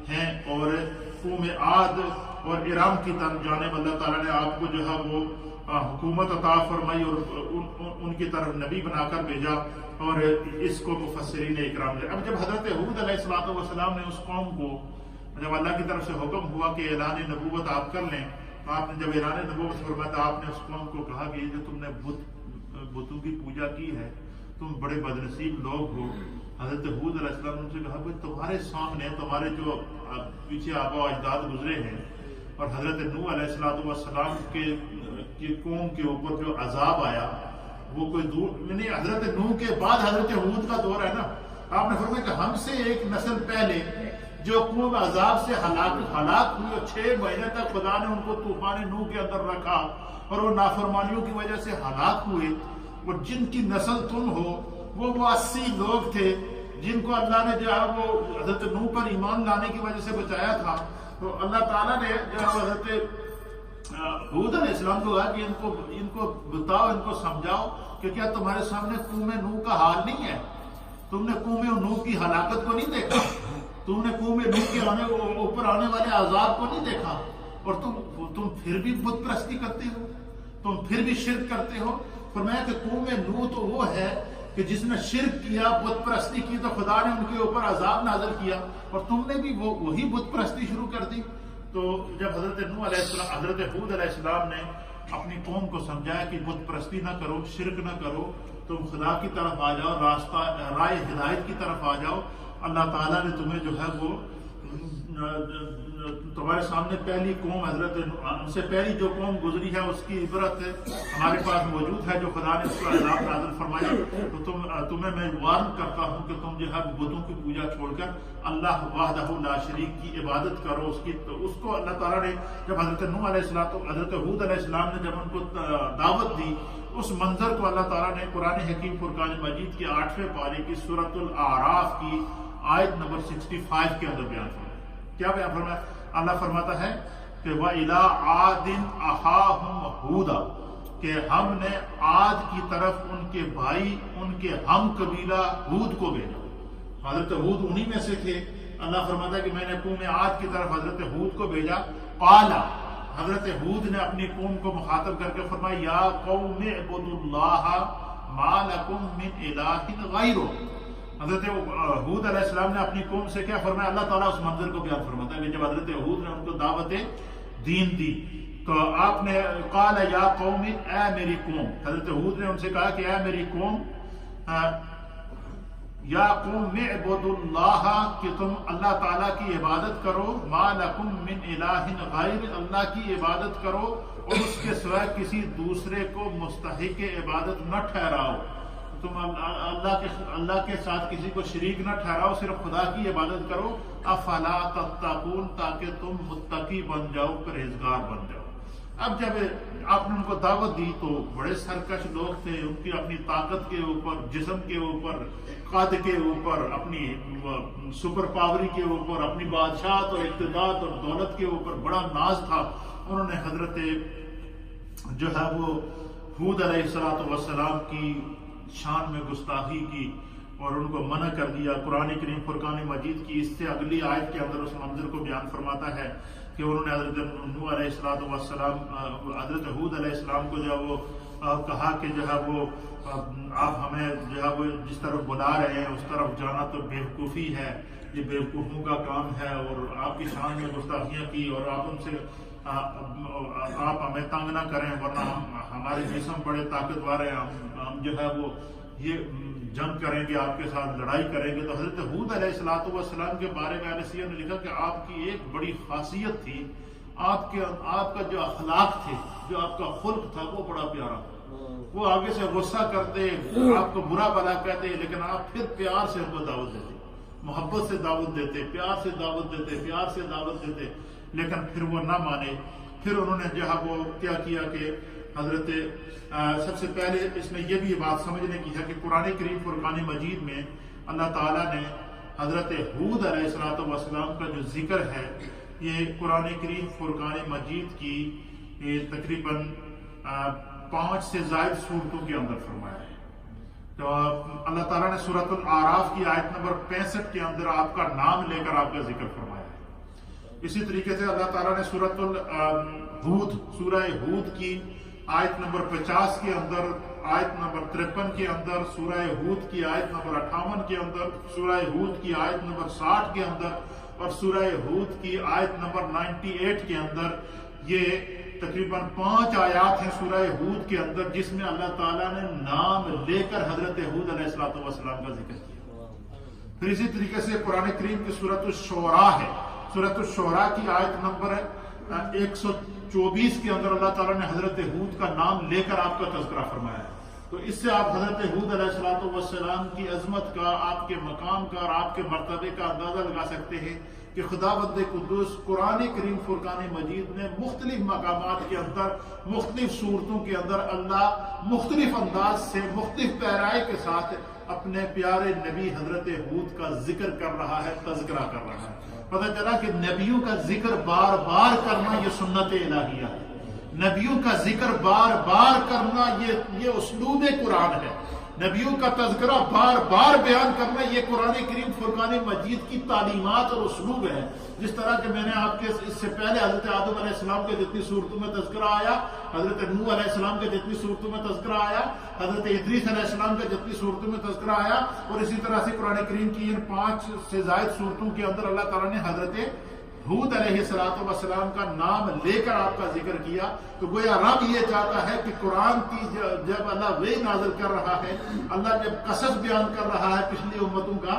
ہیں اور قوم عاد اور ارم کی طرف جانب اللہ تعالیٰ نے آپ کو جو ہے وہ حکومت عطا فرمائی اور ان کی طرف نبی بنا کر بھیجا اور اس کو مفسرین اکرام نے. اب جب حضرت ہود علیہ السلام نے اس قوم کو جب اللہ کی طرف سے حکم ہوا کہ اعلان نبوت آپ کر لیں تو آپ نے جب اعلان نبوت فرمایا تو آپ نے اس قوم کو کہا کہ جو تم نے بتوں کی پوجا کی ہے تم بڑے بدنصیب لوگ ہو. حضرت ہود علیہ السلام نے ان سے کہا کہ تمہارے سامنے تمہارے جو پیچھے آبا و اجداد گزرے ہیں اور حضرت نوح علیہ السلام کے قوم کے اوپر جو عذاب آیا وہ کوئی دور نہیں. حضرت نوح کے بعد حضرت ہود کا دور ہے نا. آپ نے فرمایا کہ ہم سے ایک نسل پہلے جو قوم عذاب سے ہلاک ہوئی اور 6 مہینے تک خدا نے ان کو طوفان نوح کے اندر رکھا اور وہ نافرمانیوں کی وجہ سے ہلاک ہوئے اور جن کی نسل تم ہو وہ 80 لوگ تھے جن کو اللہ نے جو ہے وہ حضرت نوح پر ایمان لانے کی وجہ سے بچایا تھا. تو اللہ تعالیٰ نے جو ہے حضرت ہود علیہ السلام کو کہا کہ ان کو بتاؤ ان کو سمجھاؤ کہ کیا تمہارے سامنے قوم نوح کا حال نہیں ہے. تم نے قوم نوح کی ہلاکت کو نہیں دیکھا, تم نے قوم نوح کے اوپر آنے والے عذاب کو نہیں دیکھا اور تم پھر بھی بت پرستی کرتے ہو, تم پھر بھی شرک کرتے ہو. فرمایا کہ قوم نوح تو وہ ہے کہ جس نے شرک کیا بت پرستی کی تو خدا نے ان کے اوپر عذاب نازل کیا اور تم نے بھی وہی بت پرستی شروع کر دی. تو جب حضرت نوح علیہ السلام حضرت ہود علیہ السلام نے اپنی قوم کو سمجھایا کہ بت پرستی نہ کرو, شرک نہ کرو, تم خدا کی طرف آ جاؤ, رائے ہدایت کی طرف آ جاؤ. اللہ تعالیٰ نے تمہیں جو ہے وہ تمہارے سامنے پہلی قوم حضرت ہم سے پہلی جو قوم گزری ہے اس کی عبرت ہمارے پاس موجود ہے جو خدا نے اس کو عذاب نازل فرمایا. تو تمہیں میں وارن کرتا ہوں کہ تم جو ہے بتوں کی پوجا چھوڑ کر اللہ وحدہ لا شریک کی عبادت کرو. اس کو اللہ تعالیٰ نے جب حضرت نوح علیہ السلام حضرت ہود علیہ السلام نے جب ان کو دعوت دی اس منظر کو اللہ تعالیٰ نے قرآن حکیم فرقان مجید کے 8ویں پارے کی سورۃ الاعراف کی آیت نمبر 65 کے اندر بیان فرمایا. کیا بیان فرمایا؟ اللہ فرماتا ہے کہ وَإِلَىٰ عَادٍ أَخَاهُمْ هُودًا کہ ہم نے عاد کی طرف ان کے بھائی ان کے ہم قبیلہ ہود کو بھیجا. حضرت ہود انہی میں سے تھے. اللہ فرماتا ہے کہ میں نے قوم عاد کی طرف حضرت ہود کو بھیجا. قال حضرت ہود نے اپنی قوم کو مخاطب کر کے فرمایا یا قوم اعبدوا اللہ ما لکم من الہ غیرہ. حضرت ہود علیہ السلام نے اپنی قوم سے کیا فرمایا؟ اللہ تعالیٰ اس منظر کو بیان فرماتا ہے کہ جب حضرت ہود نے ان کو دعوت دین دی تو آپ نے قال یا قوم اے میری قوم, حضرت ہود نے ان سے کہا کہ اے میری قوم یا قوم اعبدوا اللہ کہ تم اللہ تعالیٰ کی عبادت کرو, ما لکم من الہ غیر اللہ کی عبادت کرو اور اس کے سوا کسی دوسرے کو مستحق عبادت نہ ٹھہراؤ. تم اللہ کے ساتھ کسی کو شریک نہ ٹھہراؤ, صرف خدا کی عبادت کرو. افلا تتقون تاکہ تم متقی بن جاؤ, پرہیزگار بن جاؤ. اب جب آپ نے ان کو دعوت دی تو بڑے سرکش لوگ تھے, ان کی اپنی طاقت کے اوپر, جسم کے اوپر, قد کے اوپر, اپنی سپر پاوری کے اوپر, اپنی بادشاہت اور اقتدار اور دولت کے اوپر بڑا ناز تھا. انہوں نے حضرت جو ہے وہ ہود علیہ السلام کی شان میں گستاخی کی اور ان کو منع کر دیا. قرآن کریم فرقان مجید کی اس سے اگلی آیت کے اندر اس منظر کو بیان فرماتا ہے کہ انہوں نے حضرت نوح علیہ السلام حضرت ہود علیہ السلام کو جو ہے وہ کہا کہ جو ہے وہ آپ ہمیں جو ہے وہ جس طرف بلا رہے ہیں اس طرف جانا تو بیوقوفی ہے, یہ بیوقوفوں کا کام ہے, اور آپ کی شان میں گستاخیاں کی اور آپ ان سے آپ ہمیں تنگ نہ کریں ورنہ ہمارے جسم بڑے طاقتور ہیں, ہم جو ہے وہ یہ جنگ کریں گے, آپ کے ساتھ لڑائی کریں گے. تو حضرت ہود علیہ السلام کے بارے میں اہل سیرت نے لکھا کہ آپ کی ایک بڑی خاصیت تھی, آپ کا جو اخلاق تھے, جو آپ کا خلق تھا وہ بڑا پیارا تھا. وہ آگے سے غصہ کرتے, آپ کو برا بھلا کہتے, لیکن آپ پھر پیار سے ان کو دعوت دیتے, محبت سے دعوت دیتے, پیار سے دعوت دیتے, پیار سے دعوت دیتے. لیکن پھر وہ نہ مانے. پھر انہوں نے جو ہے وہ کیا کیا کہ حضرت سب سے پہلے اس میں یہ بھی بات سمجھنے کی ہے کہ قرآن کریم فرقان مجید میں اللہ تعالیٰ نے حضرت ہود علیہ السلام کا جو ذکر ہے یہ قرآن کریم فرقان مجید کی تقریباً 5 سے زائد صورتوں کے اندر فرمایا ہے. تو اللہ تعالیٰ نے سورۃ الاعراف کی آیت نمبر 65 کے اندر آپ کا نام لے کر آپ کا ذکر فرمایا ہے. اسی طریقے سے اللہ تعالیٰ نے سورۃ الہود سورہ ہود کی آیت نمبر 50 کے اندر، آیت نمبر 53 کے اندر، سورہ ہود کی آیت نمبر 58 کے اندر، سورہ ہود کی آیت نمبر 60 کے اندر اور سورہ ہود کی آیت نمبر 98 کے اندر، یہ تقریباً 5 آیات ہیں سورہ ہود کے اندر جس میں اللہ تعالیٰ نے نام لے کر حضرت ہود علیہ السلام کا ذکر کیا. پھر اسی طریقے سے قرآن کریم کی سورۃ الشعراء ہے، سورۃ الشعراء کی آیت نمبر 124 کے اندر اللہ تعالیٰ نے حضرت ہود کا نام لے کر آپ کا تذکرہ فرمایا ہے. تو اس سے آپ حضرت ہود علیہ السلام کی عظمت کا، آپ کے مقام کا اور آپ کے مرتبے کا اندازہ لگا سکتے ہیں کہ خداوند قدوس قرآن کریم فرقان مجید نے مختلف مقامات کے اندر، مختلف صورتوں کے اندر اللہ مختلف انداز سے، مختلف پیرائی کے ساتھ اپنے پیارے نبی حضرت ہود کا ذکر کر رہا ہے، تذکرہ کر رہا ہے. پتہ چلا کہ نبیوں کا ذکر بار بار کرنا یہ سنت الہیہ ہے. نبیوں کا ذکر بار بار کرنا یہ اسلوب قرآن ہے. نبیوں کا تذکرہ بار بار بیان کرنا یہ قرآن کریم فرقان مجید کی تعلیمات اور اسلوب ہے. جس طرح کہ میں نے آپ کے اس سے پہلے حضرت آدم علیہ السلام کے جتنی صورتوں میں تذکرہ آیا، حضرت نوح علیہ السلام کے جتنی صورتوں میں تذکرہ آیا، حضرت ادریس علیہ السلام کے جتنی صورتوں میں تذکرہ آیا، اور اسی طرح سے قرآن کریم کی ان 5 سے زائد صورتوں کے اندر اللہ تعالیٰ نے حضرت ہود علیہ السلام کا نام لے کر آپ کا ذکر کیا. تو گویا رب یہ چاہتا ہے کہ قرآن کی جب اللہ وحی نازل کر رہا ہے، اللہ جب قصص بیان کر رہا ہے پچھلی امتوں کا،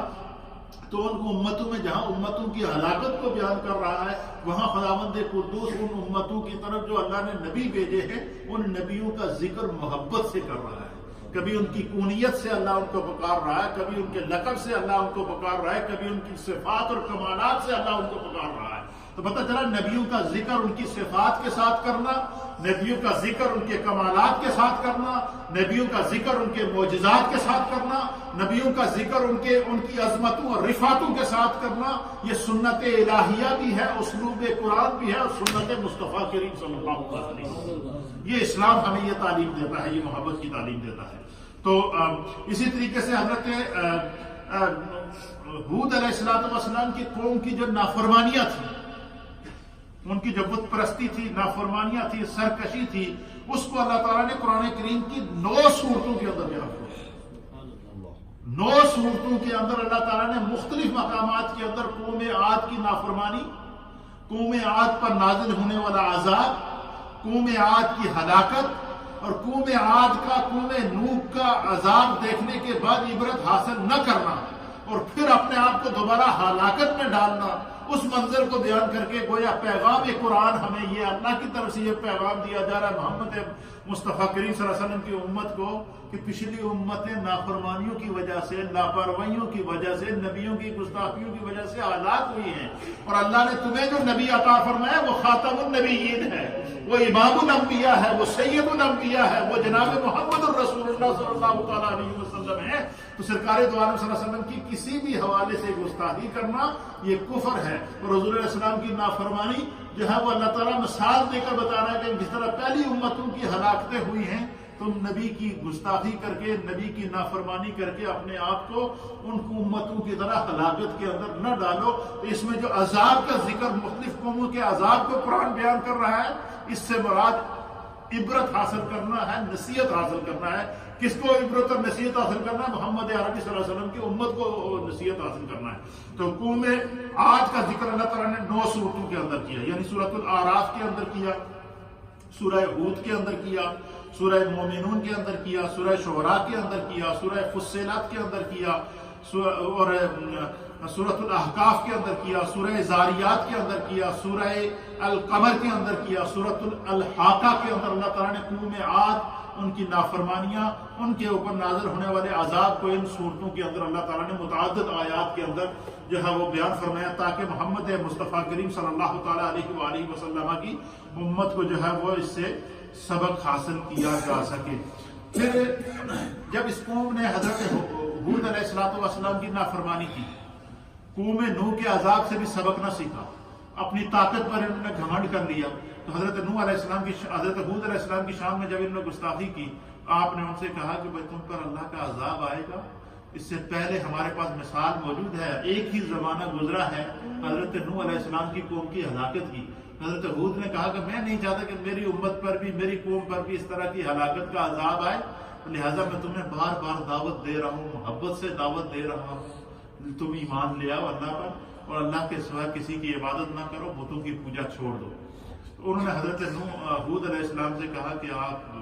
تو ان امتوں میں جہاں امتوں کی ہلاکت کو بیان کر رہا ہے وہاں خداوند قدوس ان امتوں کی طرف جو اللہ نے نبی بھیجے ہیں ان نبیوں کا ذکر محبت سے کر رہا ہے. کبھی ان کی کونیت سے اللہ ان کو پکار رہا ہے، کبھی ان کے لقب سے اللہ ان کو پکار رہا ہے، کبھی ان کی صفات اور کمالات سے اللہ ان کو پکار رہا ہے. تو پتہ چلا نبیوں کا ذکر ان کی صفات کے ساتھ کرنا، نبیوں کا ذکر ان کے کمالات کے ساتھ کرنا، نبیوں کا ذکر ان کے معجزات کے ساتھ کرنا، نبیوں کا ذکر ان کی عظمتوں اور رفعتوں کے ساتھ کرنا، یہ سنت الہیہ بھی ہے، اسلوب قرآن بھی ہے اور سنت مصطفیٰ کریم صلی اللہ علیہ وسلم. یہ اسلام ہمیں یہ تعلیم دیتا ہے، یہ محبت کی تعلیم دیتا ہے. تو اسی طریقے سے حضرت ہود علیہ السلام کی قوم کی جو نافرمانیاں تھی، ان کی جو بت پرستی تھی، نافرمانیاں تھی، سرکشی تھی، اس کو اللہ تعالیٰ نے قرآن کریم کی 9 صورتوں کے اندر بیان کیا. 9 صورتوں کے اندر اللہ تعالیٰ نے مختلف مقامات کے اندر قوم عاد کی نافرمانی، قوم عاد پر نازل ہونے والا عذاب، قوم عاد کی ہلاکت اور قوم عاد کا، قوم نوح کا عذاب دیکھنے کے بعد عبرت حاصل نہ کرنا اور پھر اپنے آپ کو دوبارہ ہلاکت میں ڈالنا، اس منظر کو بیان کر کے گویا پیغام قرآن ہمیں یہ اللہ کی طرف سے یہ پیغام دیا جا رہا ہے محمد مصطفیٰ کریم صلی اللہ علیہ وسلم کی امت کو کہ پچھلی امتیں نافرمانیوں کی وجہ سے، لاپرواہیوں کی وجہ سے، نبیوں کی گستاخیوں کی وجہ سے ہلاک ہوئی ہیں، اور اللہ نے تمہیں جو نبی عطا فرمایا وہ خاتم النبیین ہے، وہ امام الانبیاء ہے، وہ سید الانبیاء ہے، وہ جناب محمد الرسول اللہ صلی اللہ تعالیٰ علیہ وسلم ہے. تو سرکار دو عالم صلی اللہ علیہ وسلم کی کسی بھی حوالے سے گستاخی کرنا یہ کفر ہے. اور حضور علیہ السلام کی نافرمانی جو ہے وہ اللہ تعالیٰ مثال دے کر بتا رہا ہے کہ جس طرح پہلی امتوں کی ہلاکتیں ہوئی ہیں، تم نبی کی گستاخی کر کے، نبی کی نافرمانی کر کے اپنے آپ کو ان امتوں کی طرح ہلاکت کے اندر نہ ڈالو. اس میں جو عذاب کا ذکر، مختلف قوموں کے عذاب کو قرآن بیان کر رہا ہے، اس سے مراد عبرت حاصل کرنا ہے، نصیحت حاصل کرنا ہے. کس کو عبرت اور نصیحت حاصل کرنا ہے؟ محمد عربی صلی اللہ علیہ وسلم کی امت کو نصیحت حاصل کرنا ہے. تو قوم عاد کا ذکر اللہ تعالیٰ نے 9 صورتوں کے اندر کیا، یعنی سورۃ الاعراف کے اندر کیا، سورہ ہود کے اندر کیا، سورہ مومنون کے اندر کیا، سورہ شعراء کے اندر کیا، سورہ فصلت کے اندر کیا، اور سورۃ الاحقاف کے اندر کیا، سورہ زاریات کے اندر کیا، سورہ القمر کے اندر کیا، سورۃ الحاقہ کے اندر اللہ تعالیٰ نے قوم عاد، ان کی نافرمانیاں، ان کے اوپر نازل ہونے والے عذاب کو ان صورتوں کے اندر اللہ تعالیٰ نے متعدد آیات کے اندر جو ہے وہ بیان فرمایا تاکہ محمد مصطفیٰ کریم صلی اللہ تعالیٰ علیہ وآلہ وسلم کی امت کو جو ہے وہ اس سے سبق حاصل کیا جا سکے۔ پھر جب اس قوم نے حضرت ہود علیہ السلام کی نافرمانی کی، قوم نوح کے عذاب سے بھی سبق نہ سیکھا، اپنی طاقت پر انہوں نے گھمنڈ کر لیا، تو حضرت ہود علیہ السلام کی شان میں جب انہوں نے گستاخی کی، آپ نے ان سے کہا کہ بھائی تم پر اللہ کا عذاب آئے گا، اس سے پہلے ہمارے پاس مثال موجود ہے، ایک ہی زمانہ گزرا ہے حضرت نوح علیہ السلام کی قوم کی ہلاکت کی۔ حضرت ہود نے کہا کہ میں نہیں چاہتا کہ میری امت پر بھی، میری قوم پر بھی اس طرح کی ہلاکت کا عذاب آئے، لہٰذا میں تمہیں بار بار دعوت دے رہا ہوں، محبت سے دعوت دے رہا ہوں، تم ایمان لے آؤ اللہ پر اور اللہ کے سوا کسی کی عبادت نہ کرو، بتوں کی پوجا چھوڑ دو۔ تو انہوں نے حضرت ہود علیہ السلام سے کہا کہ آپ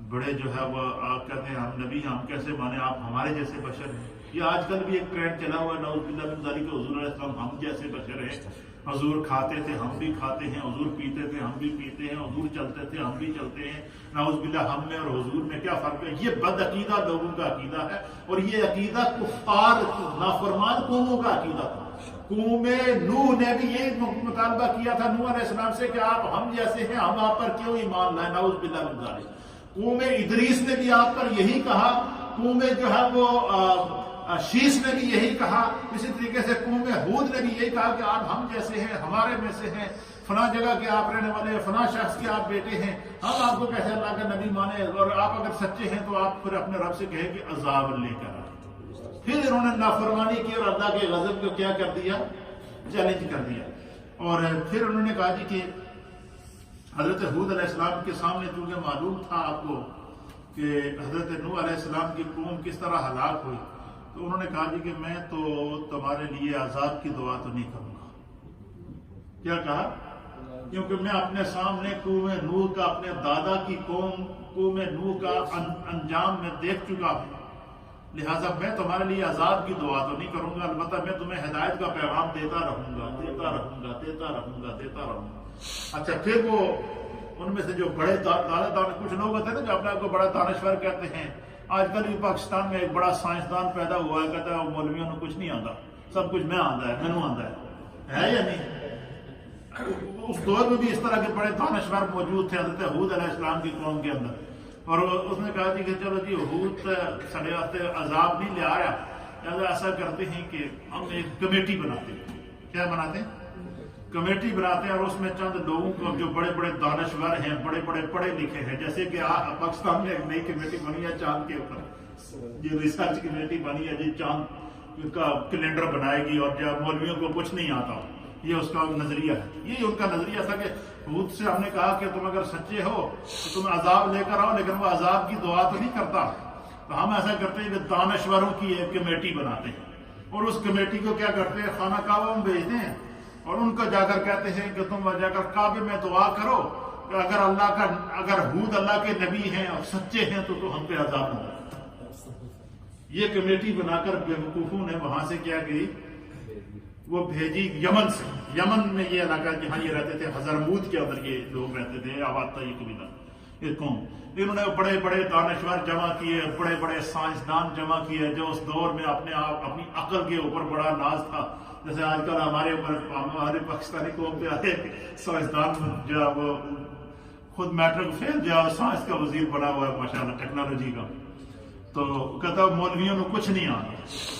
بڑے جو ہے وہ کہتے ہیں ہم نبی ہیں، ہم کیسے مانے، آپ ہمارے جیسے بشر ہیں۔ یہ آج کل بھی ایک ٹرینڈ چلا ہوا ہے نعوذ باللہ من ذالک کہ حضور علیہ السلام ہم جیسے بشر ہیں، حضور کھاتے تھے ہم بھی کھاتے ہیں، حضور پیتے تھے ہم بھی پیتے ہیں، حضور چلتے تھے ہم بھی چلتے ہیں، نعوذ باللہ ہم میں اور حضور میں کیا فرق ہے۔ یہ بد عقیدہ لوگوں کا عقیدہ ہے، اور یہ عقیدہ کفار نافرمان قوموں کا عقیدہ تھا۔ قوم نوح نے بھی یہ مطالبہ کیا تھا نوح علیہ السلام سے کہ آپ ہم جیسے ہیں، ہم آپ پر کیوں ایمان لائیں، نعوذ باللہ من ذالک۔ قوم ادریس نے بھی آپ پر یہی کہا، قوم جو ہے وہ شیش نے بھی یہی کہا، اسی طریقے سے قوم ہود نے بھی یہی کہا کہ آپ ہم جیسے ہیں، ہمارے میں سے ہیں، فلاں جگہ کے آپ رہنے والے ہیں، فلاں شخص کے آپ بیٹے ہیں، ہم آپ کو کیسے اللہ کا نبی مانے، اور آپ اگر سچے ہیں تو آپ پھر اپنے رب سے کہیں کہ عذاب لے کر آئے۔ پھر انہوں نے نافرمانی کی اور اللہ کے غضب کو کیا کر دیا، چیلنج کر دیا، اور پھر انہوں نے کہا جی کہ حضرت ہود علیہ السلام کے سامنے چونکہ معلوم تھا آپ کو کہ حضرت نوح علیہ السلام کی قوم کس طرح ہلاک ہوئی، تو انہوں نے کہا جی کہ میں تو تمہارے لیے عذاب کی دعا تو نہیں کروں گا۔ کیا کہا؟ کیونکہ میں اپنے سامنے قوم نوح کا، اپنے دادا کی قوم نوح کا انجام میں دیکھ چکا ہوں، لہٰذا میں تمہارے لیے عذاب کی دعا تو نہیں کروں گا، البتہ میں تمہیں ہدایت کا پیغام دیتا رہوں گا، دیتا رہوں گا، دیتا رہوں گا، دیتا رہوں گا۔ اچھا، پھر وہ ان میں سے جو بڑے کچھ لوگ ہوتے ہیں نا جو اپنے آپ کو بڑا دانشور کہتے ہیں، آج کل بھی پاکستان میں ایک بڑا سائنسدان پیدا ہوا ہے، کہتا ہے مولویوں نے کچھ نہیں آتا، سب کچھ میں آتا ہے، مینوں آتا ہے یا نہیں؟ اس دور میں بھی اس طرح کے بڑے دانشور موجود تھے حضرت ہود علیہ السلام کی قوم کے اندر، اور اس نے کہا جی کہ چلو جی ہود سڑے واسطے عذاب نہیں لے آ رہا، لہٰذا ایسا کرتے ہیں کہ ہم ایک کمیٹی بناتے ہیں۔ کیا بناتے ہیں؟ کمیٹی بناتے ہیں، اور اس میں چند لوگوں کو جو بڑے بڑے دانشور ہیں، بڑے بڑے پڑھے لکھے ہیں، جیسے کہ پاکستان میں ایک نئی کمیٹی بنی ہے چاند کے اوپر، یہ ریسرچ کمیٹی بنی ہے جی چاند کا کیلنڈر بنائے گی، اور جب مولویوں کو کچھ نہیں آتا، یہ اس کا نظریہ ہے۔ یہ ان کا نظریہ تھا کہ ہود سے ہم نے کہا کہ تم اگر سچے ہو تو تم عذاب لے کر آؤ، لیکن وہ عذاب کی دعا تو نہیں کرتا، تو ہم ایسا کرتے ہیں کہ دانشوروں کی ایک کمیٹی بناتے ہیں، اور اس کمیٹی کو کیا کرتے ہیں، خانہ کعبہ میں بھیجتے ہیں، اور ان کو جا کر کہتے ہیں کہ تم جا کر کعبے میں دعا کرو کہ اگر ہود اللہ کے نبی ہیں اور سچے ہیں تو ہم پہ عذاب نہ ہو۔ یہ کمیٹی بنا کر بیوقوفوں نے وہاں سے کیا کی، وہ بھیجی یمن سے۔ یمن میں یہ علاقہ جہاں یہ رہتے تھے، حضرموت کے اندر یہ لوگ رہتے تھے، آباد تھا یہ قبیلہ، یہ قوم۔ انہوں نے بڑے بڑے دانشور جمع کیے، بڑے بڑے سائنسدان جمع کیے، جو اس دور میں اپنی عقل کے اوپر بڑا ناز تھا، جیسے آج کل ہمارے پاکستانی قوم پہ آتے سائنسدان جو ہے وہ خود میٹرک فیل جو ہے سائنس کا وزیر بنا ہوا ہے ماشاءاللہ، ٹیکنالوجی کا، تو کہتا مولویوں نے کچھ نہیں آتا۔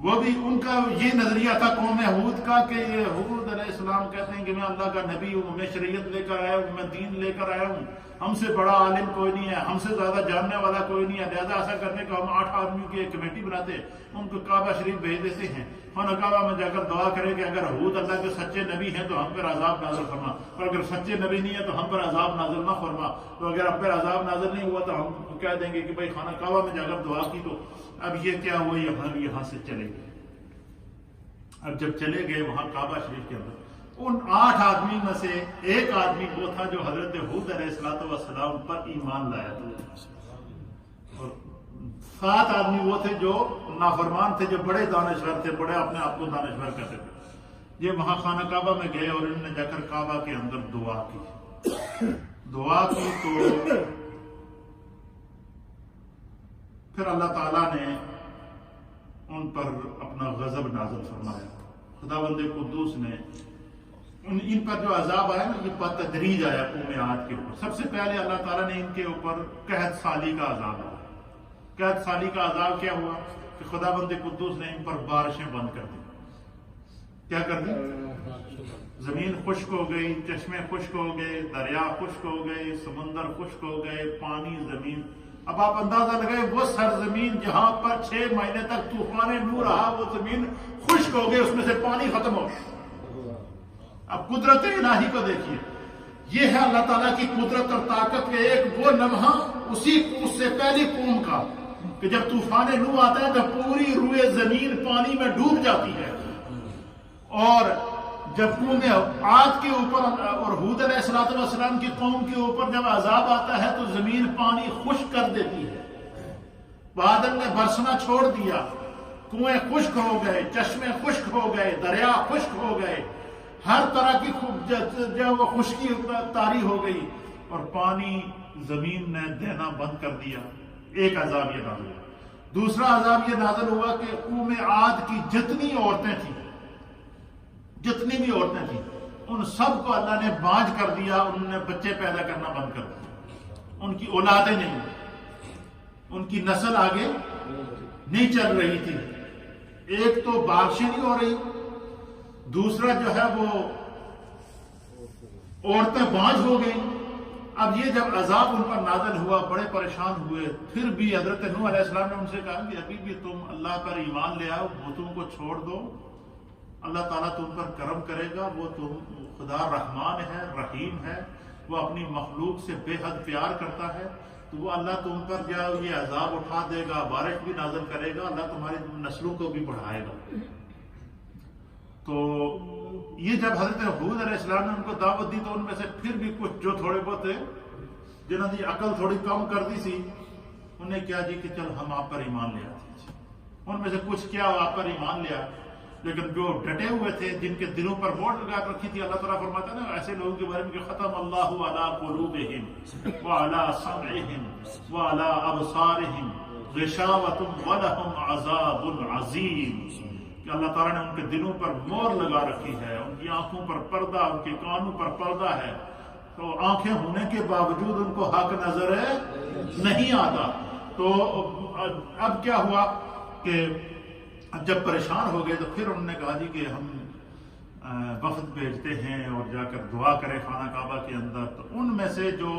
وہ بھی ان کا یہ نظریہ تھا قوم ہود کا کہ یہ ہود علیہ السلام کہتے ہیں کہ میں اللہ کا نبی ہوں، میں شریعت لے کر آیا ہوں، میں دین لے کر آیا ہوں، ہم سے بڑا عالم کوئی نہیں ہے، ہم سے زیادہ جاننے والا کوئی نہیں ہے، لہٰذا ایسا کرنے کا ہم 8 آدمیوں کی ایک کمیٹی بناتے ہیں، ان کو کعبہ شریف بھیج دیتے ہیں، خانہ کعبہ میں جا کر دعا کریں کہ اگر ہود اللہ کے سچے نبی ہیں تو ہم پر عذاب نازل فرما، اور اگر سچے نبی نہیں ہے تو ہم پر عذاب نازل نہ فرما، تو اگر ہم پر عذاب نازل نہیں ہوا تو ہم کہہ دیں گے کہ بھائی خانہ کعبہ میں جا کر دعا کی، تو اب یہ کیا ہوا، یہاں سے چلے گئے۔ اب جب چلے گئے وہاں کعبہ شریف کے اندر، ان 8 آدمی میں سے ایک آدمی وہ تھا جو حضرت ہود علیہ السلام پر ایمان لایا تھا، اور 7 آدمی وہ تھے جو نافرمان تھے، جو بڑے دانشور تھے، بڑے اپنے آپ کو دانشور کہتے تھے۔ یہ وہاں خانہ کعبہ میں گئے اور انہوں نے جا کر کعبہ کے اندر دعا کی تو پھر اللہ تعالیٰ نے ان پر اپنا غضب نازل فرمایا۔ خداوند قدوس نے ان پر جو عذاب آیا نا، یہ بتدریج آیا قوم عاد کے اوپر. سب سے پہلے اللہ تعالیٰ نے ان کے اوپر قحط سالی کا عذاب ہوا. قحط سالی کا عذاب کیا ہوا کہ خدا بند قدوس نے ان پر بارشیں بند کر دی. کیا کر دی؟ زمین خشک ہو گئی، چشمے خشک ہو گئے، دریا خشک ہو گئے، سمندر خشک ہو گئے، پانی زمین. اب آپ اندازہ لگائے وہ سرزمین جہاں پر 6 مہینے تک طوفان نو رہا، وہ زمین خشک ہو گئی، اس میں سے پانی ختم ہو گیا. اب قدرت الہی کو دیکھیے. یہ ہے اللہ تعالیٰ کی قدرت اور طاقت کے ایک وہ لمحہ اسی اس سے پہلی قوم کا کہ جب طوفان نو آتا ہے تو پوری روئے زمین پانی میں ڈوب جاتی ہے. اور جب قوم عاد کے اوپر اور ہود علیہ السلام کی قوم کے اوپر جب عذاب آتا ہے تو زمین پانی خشک کر دیتی ہے. بادل نے برسنا چھوڑ دیا، کنویں خشک ہو گئے، چشمے خشک ہو گئے، دریا خشک ہو گئے، ہر طرح کی جو خشکی طاری ہو گئی اور پانی زمین نے دینا بند کر دیا. ایک عذاب یہ نازل ہوا. دوسرا عذاب یہ نازل ہوا کہ قوم عاد کی جتنی عورتیں تھیں، جتنی بھی عورتیں تھیں، ان سب کو اللہ نے بانجھ کر دیا. انہوں نے بچے پیدا کرنا بند کر دیا. ان کی اولادیں نہیں، ان کی نسل آگے نہیں چل رہی تھی. ایک تو بارشیں نہیں ہو رہی، دوسرا جو ہے وہ عورتیں بانجھ ہو گئی. اب یہ جب عذاب ان پر نازل ہوا بڑے پریشان ہوئے. پھر بھی حضرت نوح علیہ السلام نے ان سے کہا کہ ابھی بھی تم اللہ پر ایمان لے آؤ، بتوں کو چھوڑ دو، اللہ تعالیٰ تم پر کرم کرے گا. وہ تم خدا رحمان ہے، رحیم ہے، وہ اپنی مخلوق سے بے حد پیار کرتا ہے. تو وہ اللہ تم پر جو یہ عذاب اٹھا دے گا، بارش بھی نازل کرے گا، اللہ تمہاری نسلوں کو بھی بڑھائے گا. تو یہ جب حضرت ہود علیہ السلام نے ان کو دعوت دی تو ان میں سے پھر بھی کچھ جو تھوڑے بہت تھے جنہوں نے عقل تھوڑی کم کر دی سی، انہیں کیا جی کہ چل ہم آپ پر ایمان لے آتے. ان میں سے کچھ کیا آپ پر ایمان لیا، لیکن جو ڈٹے ہوئے تھے، جن کے دلوں پر موہر لگا رکھی تھی، اللہ تعالیٰ فرماتا ہے نا ایسے لوگوں کے بارے میں کہ ختم اللہ علی قلوبہم وعلی سمعہم وعلی ابصارہم غشاوۃ ولہم عذاب عظیم. کہ اللہ تعالیٰ نے ان کے دلوں پر مہر لگا رکھی ہے، ان کی آنکھوں پر پردہ، ان کے کانوں پر پردہ ہے. تو آنکھیں ہونے کے باوجود ان کو حق نظر نہیں آتا. تو اب کیا ہوا کہ جب پریشان ہو گئے تو پھر انہوں نے کہا جی کہ ہم وفد بھیجتے ہیں اور جا کر دعا کریں خانہ کعبہ کے اندر. تو ان میں سے جو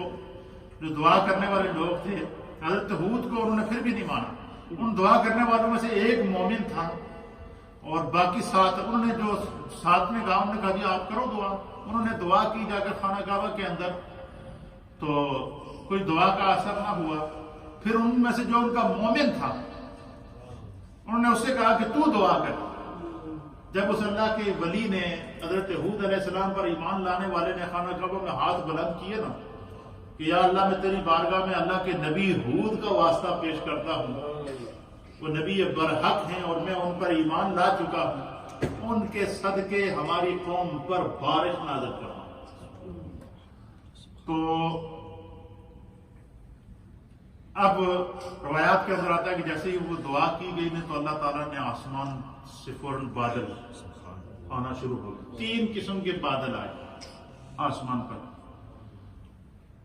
دعا کرنے والے لوگ تھے، حضرت ہود کو انہوں نے پھر بھی نہیں مانا. ان دعا کرنے والوں میں سے ایک مومن تھا اور باقی ساتھ انہوں نے جو ساتھ میں کہا، انہوں نے کہا جی آپ کرو دعا. انہوں نے دعا کی جا کر خانہ کعبہ کے اندر، تو کوئی دعا کا اثر نہ ہوا. پھر ان میں سے جو ان کا مومن تھا، انہوں نے اس سے کہا کہ تو دعا کر. جب اس اللہ کے ولی نے حضرت ہود علیہ السلام پر ایمان لانے والے نے خانہ کعبہ میں ہاتھ بلند کیے نا کہ یا اللہ میں تیری بارگاہ میں اللہ کے نبی ہود کا واسطہ پیش کرتا ہوں، وہ نبی برحق ہیں اور میں ان پر ایمان لا چکا ہوں، ان کے صدقے ہماری قوم پر بارش نازل کرنا. تو اب روایات کے اندر آتا ہے کہ جیسے ہی وہ دعا کی گئی نے تو اللہ تعالیٰ نے آسمان سے فوراً بادل آنا شروع ہو گئے. 3 قسم کے بادل آئے آسمان پر.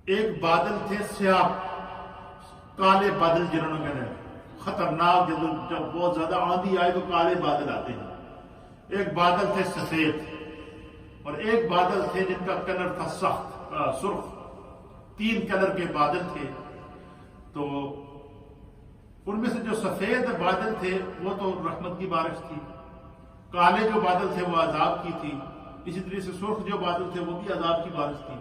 ایک بادل تھے سیاہ کالے بادل، جنہوں نے کہا خطرناک، جب بہت زیادہ آندھی آئے تو کالے بادل آتے ہیں. ایک بادل تھے سفید اور ایک بادل تھے جن کا کلر تھا سخت سرخ. 3 کلر کے بادل تھے. تو ان میں سے جو سفید بادل تھے وہ تو رحمت کی بارش تھی، کالے جو بادل تھے وہ عذاب کی تھی، اسی طرح سے سرخ جو بادل تھے وہ بھی عذاب کی بارش تھی.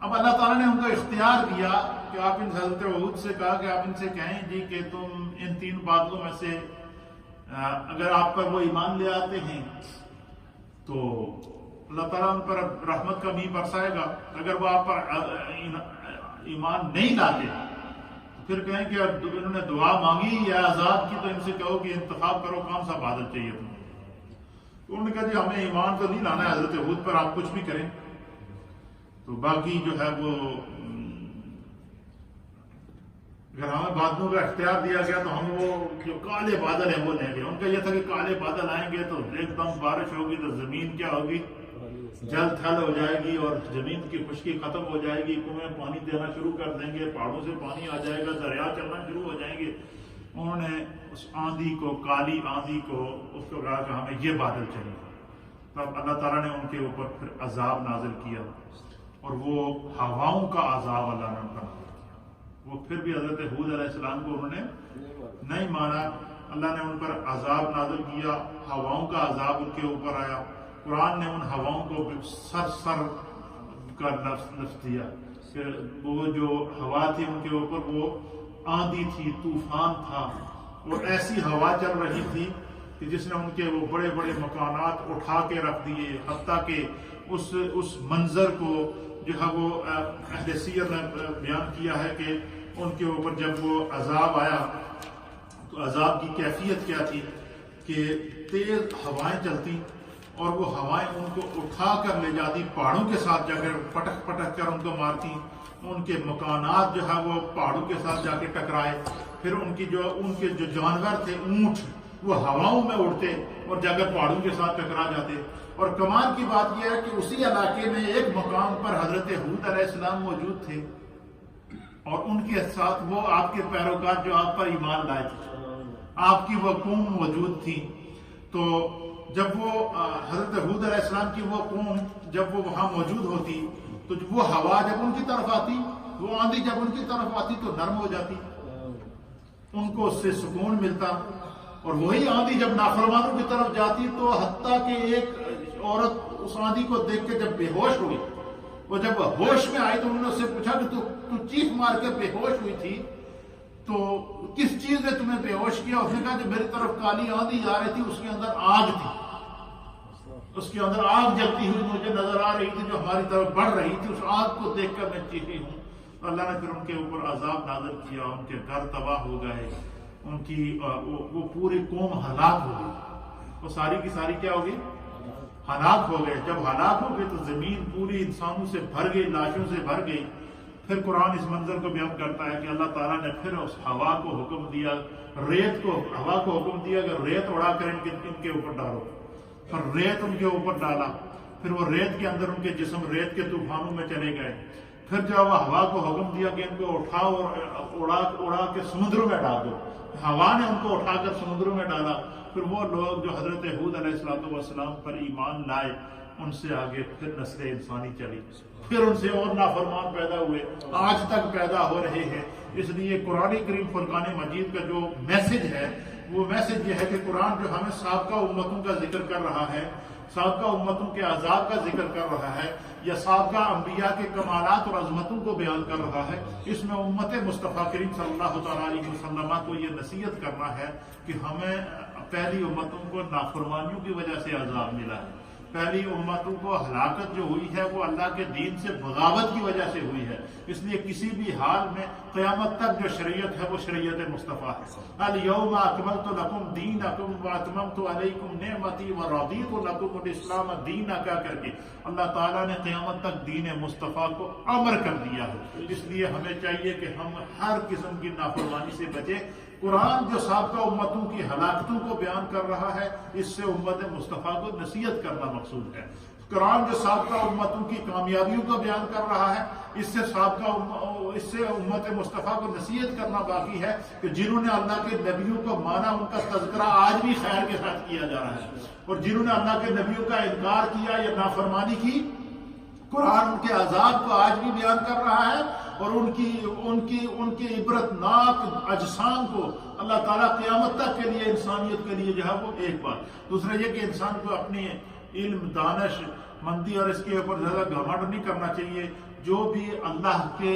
اب اللہ تعالیٰ نے ان کو اختیار دیا کہ آپ ان حضرت ہود سے کہا کہ آپ ان سے کہیں جی کہ تم ان 3 بادلوں میں سے اگر آپ پر وہ ایمان لے آتے ہیں تو اللہ تعالیٰ ان پر رحمت کا میਂہ برسائے گا. اگر وہ آپ پر ایمان نہیں لاتے پھر کہیں کہ انہوں نے دعا مانگی یا عذاب کی تو ان سے کہو کہ انتخاب کرو کون سا بادل چاہیے تمہیں. انہوں نے کہا جی ہمیں ایمان تو نہیں لانا ہے حضرت ہود پر، آپ کچھ بھی کریں. تو باقی جو ہے وہ اگر ہمیں بادلوں کا اختیار دیا گیا تو ہم وہ جو کالے بادل ہیں وہ لیں گے. ان کا یہ تھا کہ کالے بادل آئیں گے تو ایک دم بارش ہوگی تو زمین کیا ہوگی، جل تھل ہو جائے گی اور زمین کی خشکی ختم ہو جائے گی، کنویں پانی دینا شروع کر دیں گے، پہاڑوں سے پانی آ جائے گا، دریا چلنا شروع ہو جائیں گے. انہوں نے اس آندھی کو، کالی آندھی کو، اس کو کہا کہ ہمیں یہ بادل چاہیے. تب اللہ تعالیٰ نے ان کے اوپر پھر عذاب نازل کیا، اور وہ ہواؤں کا عذاب اللہ نے ان پر نازل کیا. وہ پھر بھی حضرت ہود علیہ السلام کو انہوں نے نہیں مانا. اللہ نے ان پر عذاب نازل کیا، ہواؤں کا عذاب ان کے اوپر آیا. قرآن نے ان ہواؤں کو سر کا لفظ دیا کہ وہ جو ہوا تھی ان کے اوپر وہ آندھی تھی، طوفان تھا، اور ایسی ہوا چل رہی تھی کہ جس نے ان کے وہ بڑے بڑے مکانات اٹھا کے رکھ دیے. حتیٰ کہ اس منظر کو جو ہے وہ اہل سیر نے بیان کیا ہے کہ ان کے اوپر جب وہ عذاب آیا تو عذاب کی کیفیت کیا تھی کہ تیز ہوائیں چلتی اور وہ ہوائیں ان کو اٹھا کر لے جاتی، پہاڑوں کے ساتھ جا کر پٹک پٹک کر ان کو مارتی. ان کے مکانات جو ہے وہ پہاڑوں کے ساتھ جا کے ٹکرائے. پھر ان کے جو جانور تھے، اونٹ، وہ ہواؤں میں اڑتے اور جا کر پہاڑوں کے ساتھ ٹکرا جاتے. اور کمال کی بات یہ ہے کہ اسی علاقے میں ایک مقام پر حضرت ہود علیہ السلام موجود تھے، اور ان کے ساتھ وہ آپ کے پیروکار جو آپ پر ایمان لائے تھے، آپ کی وہ قوم موجود تھی. تو جب وہ حضرت ہود علیہ السلام کی وہ قوم جب وہ وہاں موجود ہوتی تو وہ ہوا جب ان کی طرف آتی، وہ آندھی جب ان کی طرف آتی تو نرم ہو جاتی، ان کو اس سے سکون ملتا. اور وہی آندھی جب نافرمانوں کی طرف جاتی تو حتیٰ کہ ایک عورت اس آندھی کو دیکھ کے جب بے ہوش ہوئی، وہ جب ہوش میں آئی تو انہوں نے اس سے پوچھا کہ تو چیخ مار کے بے ہوش ہوئی تھی تو کس چیز نے تمہیں بے ہوش کیا؟ اس نے کہا کہ میری طرف کالی آندھی آ رہی تھی، اس کے اندر آگ تھی، اس کے اندر آگ جلتی ہوئی مجھے نظر آ رہی تھی جو ہماری طرف بڑھ رہی تھی. اس آگ کو دیکھ کر میں چیخی ہوں. اللہ نے پھر ان کے اوپر عذاب نازل کیا، ان کے گھر تباہ ہو گئے، ان کی وہ پوری قوم ہلاک ہو گئی. وہ ساری کی ساری کیا ہوگی؟ ہلاک ہو گئے. جب ہلاک ہو گئے تو زمین پوری انسانوں سے بھر گئی، لاشوں سے بھر گئی. پھر قرآن اس منظر کو بیان کرتا ہے کہ اللہ تعالیٰ نے پھر اس ہوا کو حکم دیا، ہوا کو حکم دیا کہ ریت اڑا کر ان کے اوپر ڈالو. پھر ریت ان کے اوپر ڈالا. پھر وہ ریت کے اندر ان کے جسم ریت کے طوفانوں میں چلے گئے. پھر جب وہ ہوا کو حکم دیا کہ ان کو اٹھاؤ اور اڑا کے سمندروں میں ڈال دو، ہوا نے ان کو اٹھا کر سمندروں میں ڈالا. پھر وہ لوگ جو حضرت ہود علیہ السلام پر ایمان لائے، ان سے آگے پھر نسل انسانی چلی، پھر ان سے اور نافرمان پیدا ہوئے، آج تک پیدا ہو رہے ہیں. اس لیے قرآن کریم فرقان مجید کا جو میسج ہے وہ میسج یہ ہے کہ قرآن جو ہمیں سابقہ امتوں کا ذکر کر رہا ہے، سابقہ امتوں کے عذاب کا ذکر کر رہا ہے، یا سابقہ انبیاء کے کمالات اور عظمتوں کو بیان کر رہا ہے. اس میں امت مصطفیٰ کریم صلی اللہ تعالیٰ علیہ وسلم کو یہ نصیحت کرنا ہے کہ ہمیں پہلی امتوں کو نافرمانیوں کی وجہ سے عذاب ملا ہے. پہلی امتوں کو ہلاکت جو ہوئی ہے وہ اللہ کے دین سے بغاوت کی وجہ سے ہوئی ہے. اس لیے کسی بھی حال میں قیامت تک جو شریعت ہے وہ شریعت مصطفیٰ ہے. الیوم اکملت لکم دینکم واتممت علیکم نعمتی ورضیت لکم الاسلام دینا کا کر کے اللہ تعالیٰ نے قیامت تک دین مصطفیٰ کو امر کر دیا ہے. اس لیے ہمیں چاہیے کہ ہم ہر قسم کی نافرمانی سے بچیں. قرآن جو سابقہ امتوں کی ہلاکتوں کو بیان کر رہا ہے، اس سے امت مصطفیٰ کو نصیحت کرنا مقصود ہے. قرآن جو سابقہ امتوں کی کامیابیوں کو بیان کر رہا ہے، اس سے امت مصطفیٰ کو نصیحت کرنا باقی ہے کہ جنہوں نے اللہ کے نبیوں کو مانا ان کا تذکرہ آج بھی خیر کے ساتھ کیا جا رہا ہے، اور جنہوں نے اللہ کے نبیوں کا انکار کیا یا نافرمانی کی، قرآن ان کے عذاب کو آج بھی بیان کر رہا ہے. اور ان کی عبرتناک اجسام کو اللہ تعالیٰ قیامت تک کے لیے انسانیت کے لیے جو ہے وہ ایک بات. دوسرا یہ کہ انسان کو اپنی علم، دانش مندی اور اس کے اوپر زیادہ گھمنڈ نہیں کرنا چاہیے. جو بھی اللہ کے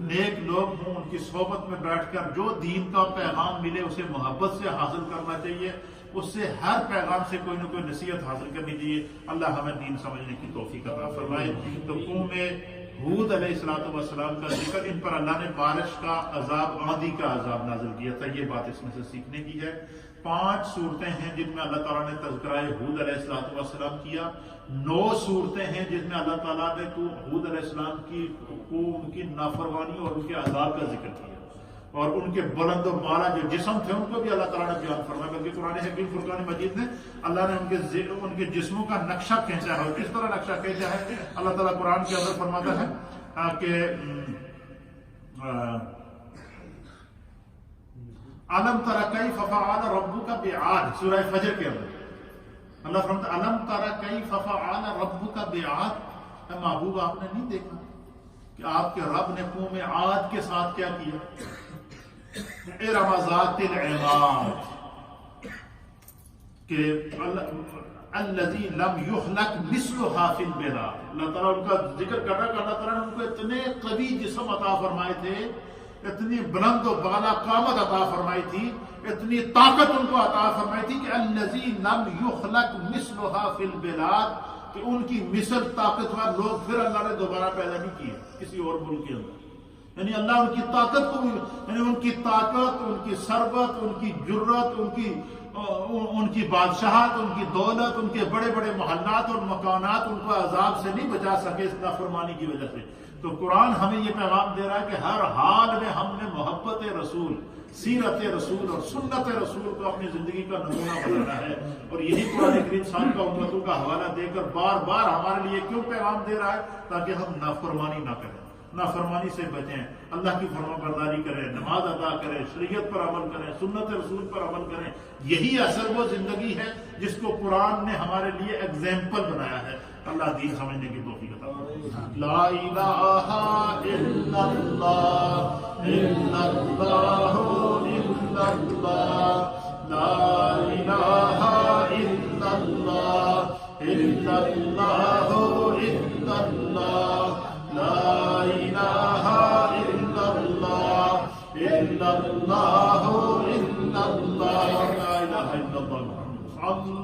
نیک لوگ ہوں ان کی صحبت میں بیٹھ کر جو دین کا پیغام ملے اسے محبت سے حاصل کرنا چاہیے. اس سے ہر پیغام سے کوئی نہ کوئی نصیحت حاصل کرنی چاہیے. اللہ ہمیں دین سمجھنے کی توفیق عطا فرمائے. تو قوم ہود علیہ السلام کا ذکر، ان پر اللہ نے بارش کا عذاب، آندھی کا عذاب نازل کیا تھا. یہ بات اس میں سے سیکھنے کی ہے. 5 صورتیں ہیں جن میں اللہ تعالیٰ نے تذکرہ ہود علیہ السلام کیا. 9 صورتیں ہیں جس میں اللہ تعالیٰ نے ہود علیہ السلام کی قوم کی نافرمانی اور ان کے عذاب کا ذکر کیا. اور ان کے بلند و بالا جو جسم تھے ان کو بھی اللہ تعالیٰ نے بیان فرمایا، بلکہ قرآن حکیم فرقان مجید میں اللہ نے ان کے جسموں کا نقشہ کھینچا ہے۔ اور کس طرح نقشہ کھینچا ہے؟ اللہ تعالیٰ قرآن کے اندر فرماتا ہے کہ الم تر کیف فعل ربک بعاد، سورہ فجر کے اندر اللہ فرماتا ہے الم تر کیف فعل ربک بعاد، اے محبوب آپ نے نہیں دیکھا کہ آپ کے رب نے قوم عاد کے ساتھ کیا کیا؟ ارم ذات العماد، کہ الذی لم یخلق مثلها فی البلاد، اللہ تعالیٰ ان کا ذکر کر رہا ہے کہ اللہ تعالیٰ نے ان کو اتنے قوی جسم عطا فرمائے تھے، اتنی بلند و بالا قامت عطا فرمائی تھی، اتنی طاقت ان کو عطا فرمائی تھی کہ الذی لم یخلق مثلها فی البلاد، کہ ان کی مثل طاقتور لوگ پھر اللہ نے دوبارہ پیدا نہیں کیے کسی اور ملک کے اندر۔ یعنی اللہ ان کی طاقت کو بھی، یعنی ان کی طاقت، ان کی ثروت، ان کی جرت، ان کی بادشاہت، ان کی دولت، ان کے بڑے بڑے محلات اور مکانات ان کو عذاب سے نہیں بچا سکے اس نافرمانی کی وجہ سے۔ تو قرآن ہمیں یہ پیغام دے رہا ہے کہ ہر حال میں ہم نے محبت رسول، سیرت رسول اور سنت رسول کو اپنی زندگی کا نمونہ بنانا ہے، اور یہی قرآن کریم صاحب کا امتوں کا حوالہ دے کر بار بار ہمارے لیے کیوں پیغام دے رہا ہے؟ تاکہ ہم نافرمانی نہ کریں، نافرمانی سے بچیں، اللہ کی فرما برداری کریں، نماز ادا کریں، شریعت پر عمل کریں، سنت رسول پر عمل کریں۔ یہی اصل وہ زندگی ہے جس کو قرآن نے ہمارے لیے ایگزامپل بنایا ہے۔ اللہ دین سمجھنے کی توفیق عطا فرمائے۔ لا الہ الا اللہ الا اللہ الا اللہ، لا الہ الا اللہ الا اللہ الا اللہ، لا الہ الا اللہ الا اللہ الا اللہ، لا الہ الا اللہ،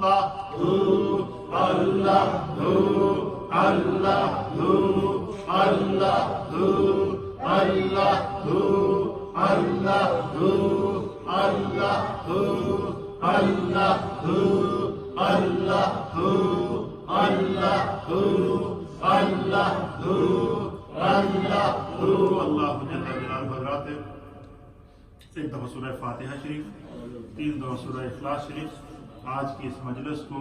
اللہ اللہ اللہ اللہ حضرات ایک دفعہ سورہ فاتحہ شریف، 3 دفعہ سورہ اخلاص شریف، آج کی اس مجلس کو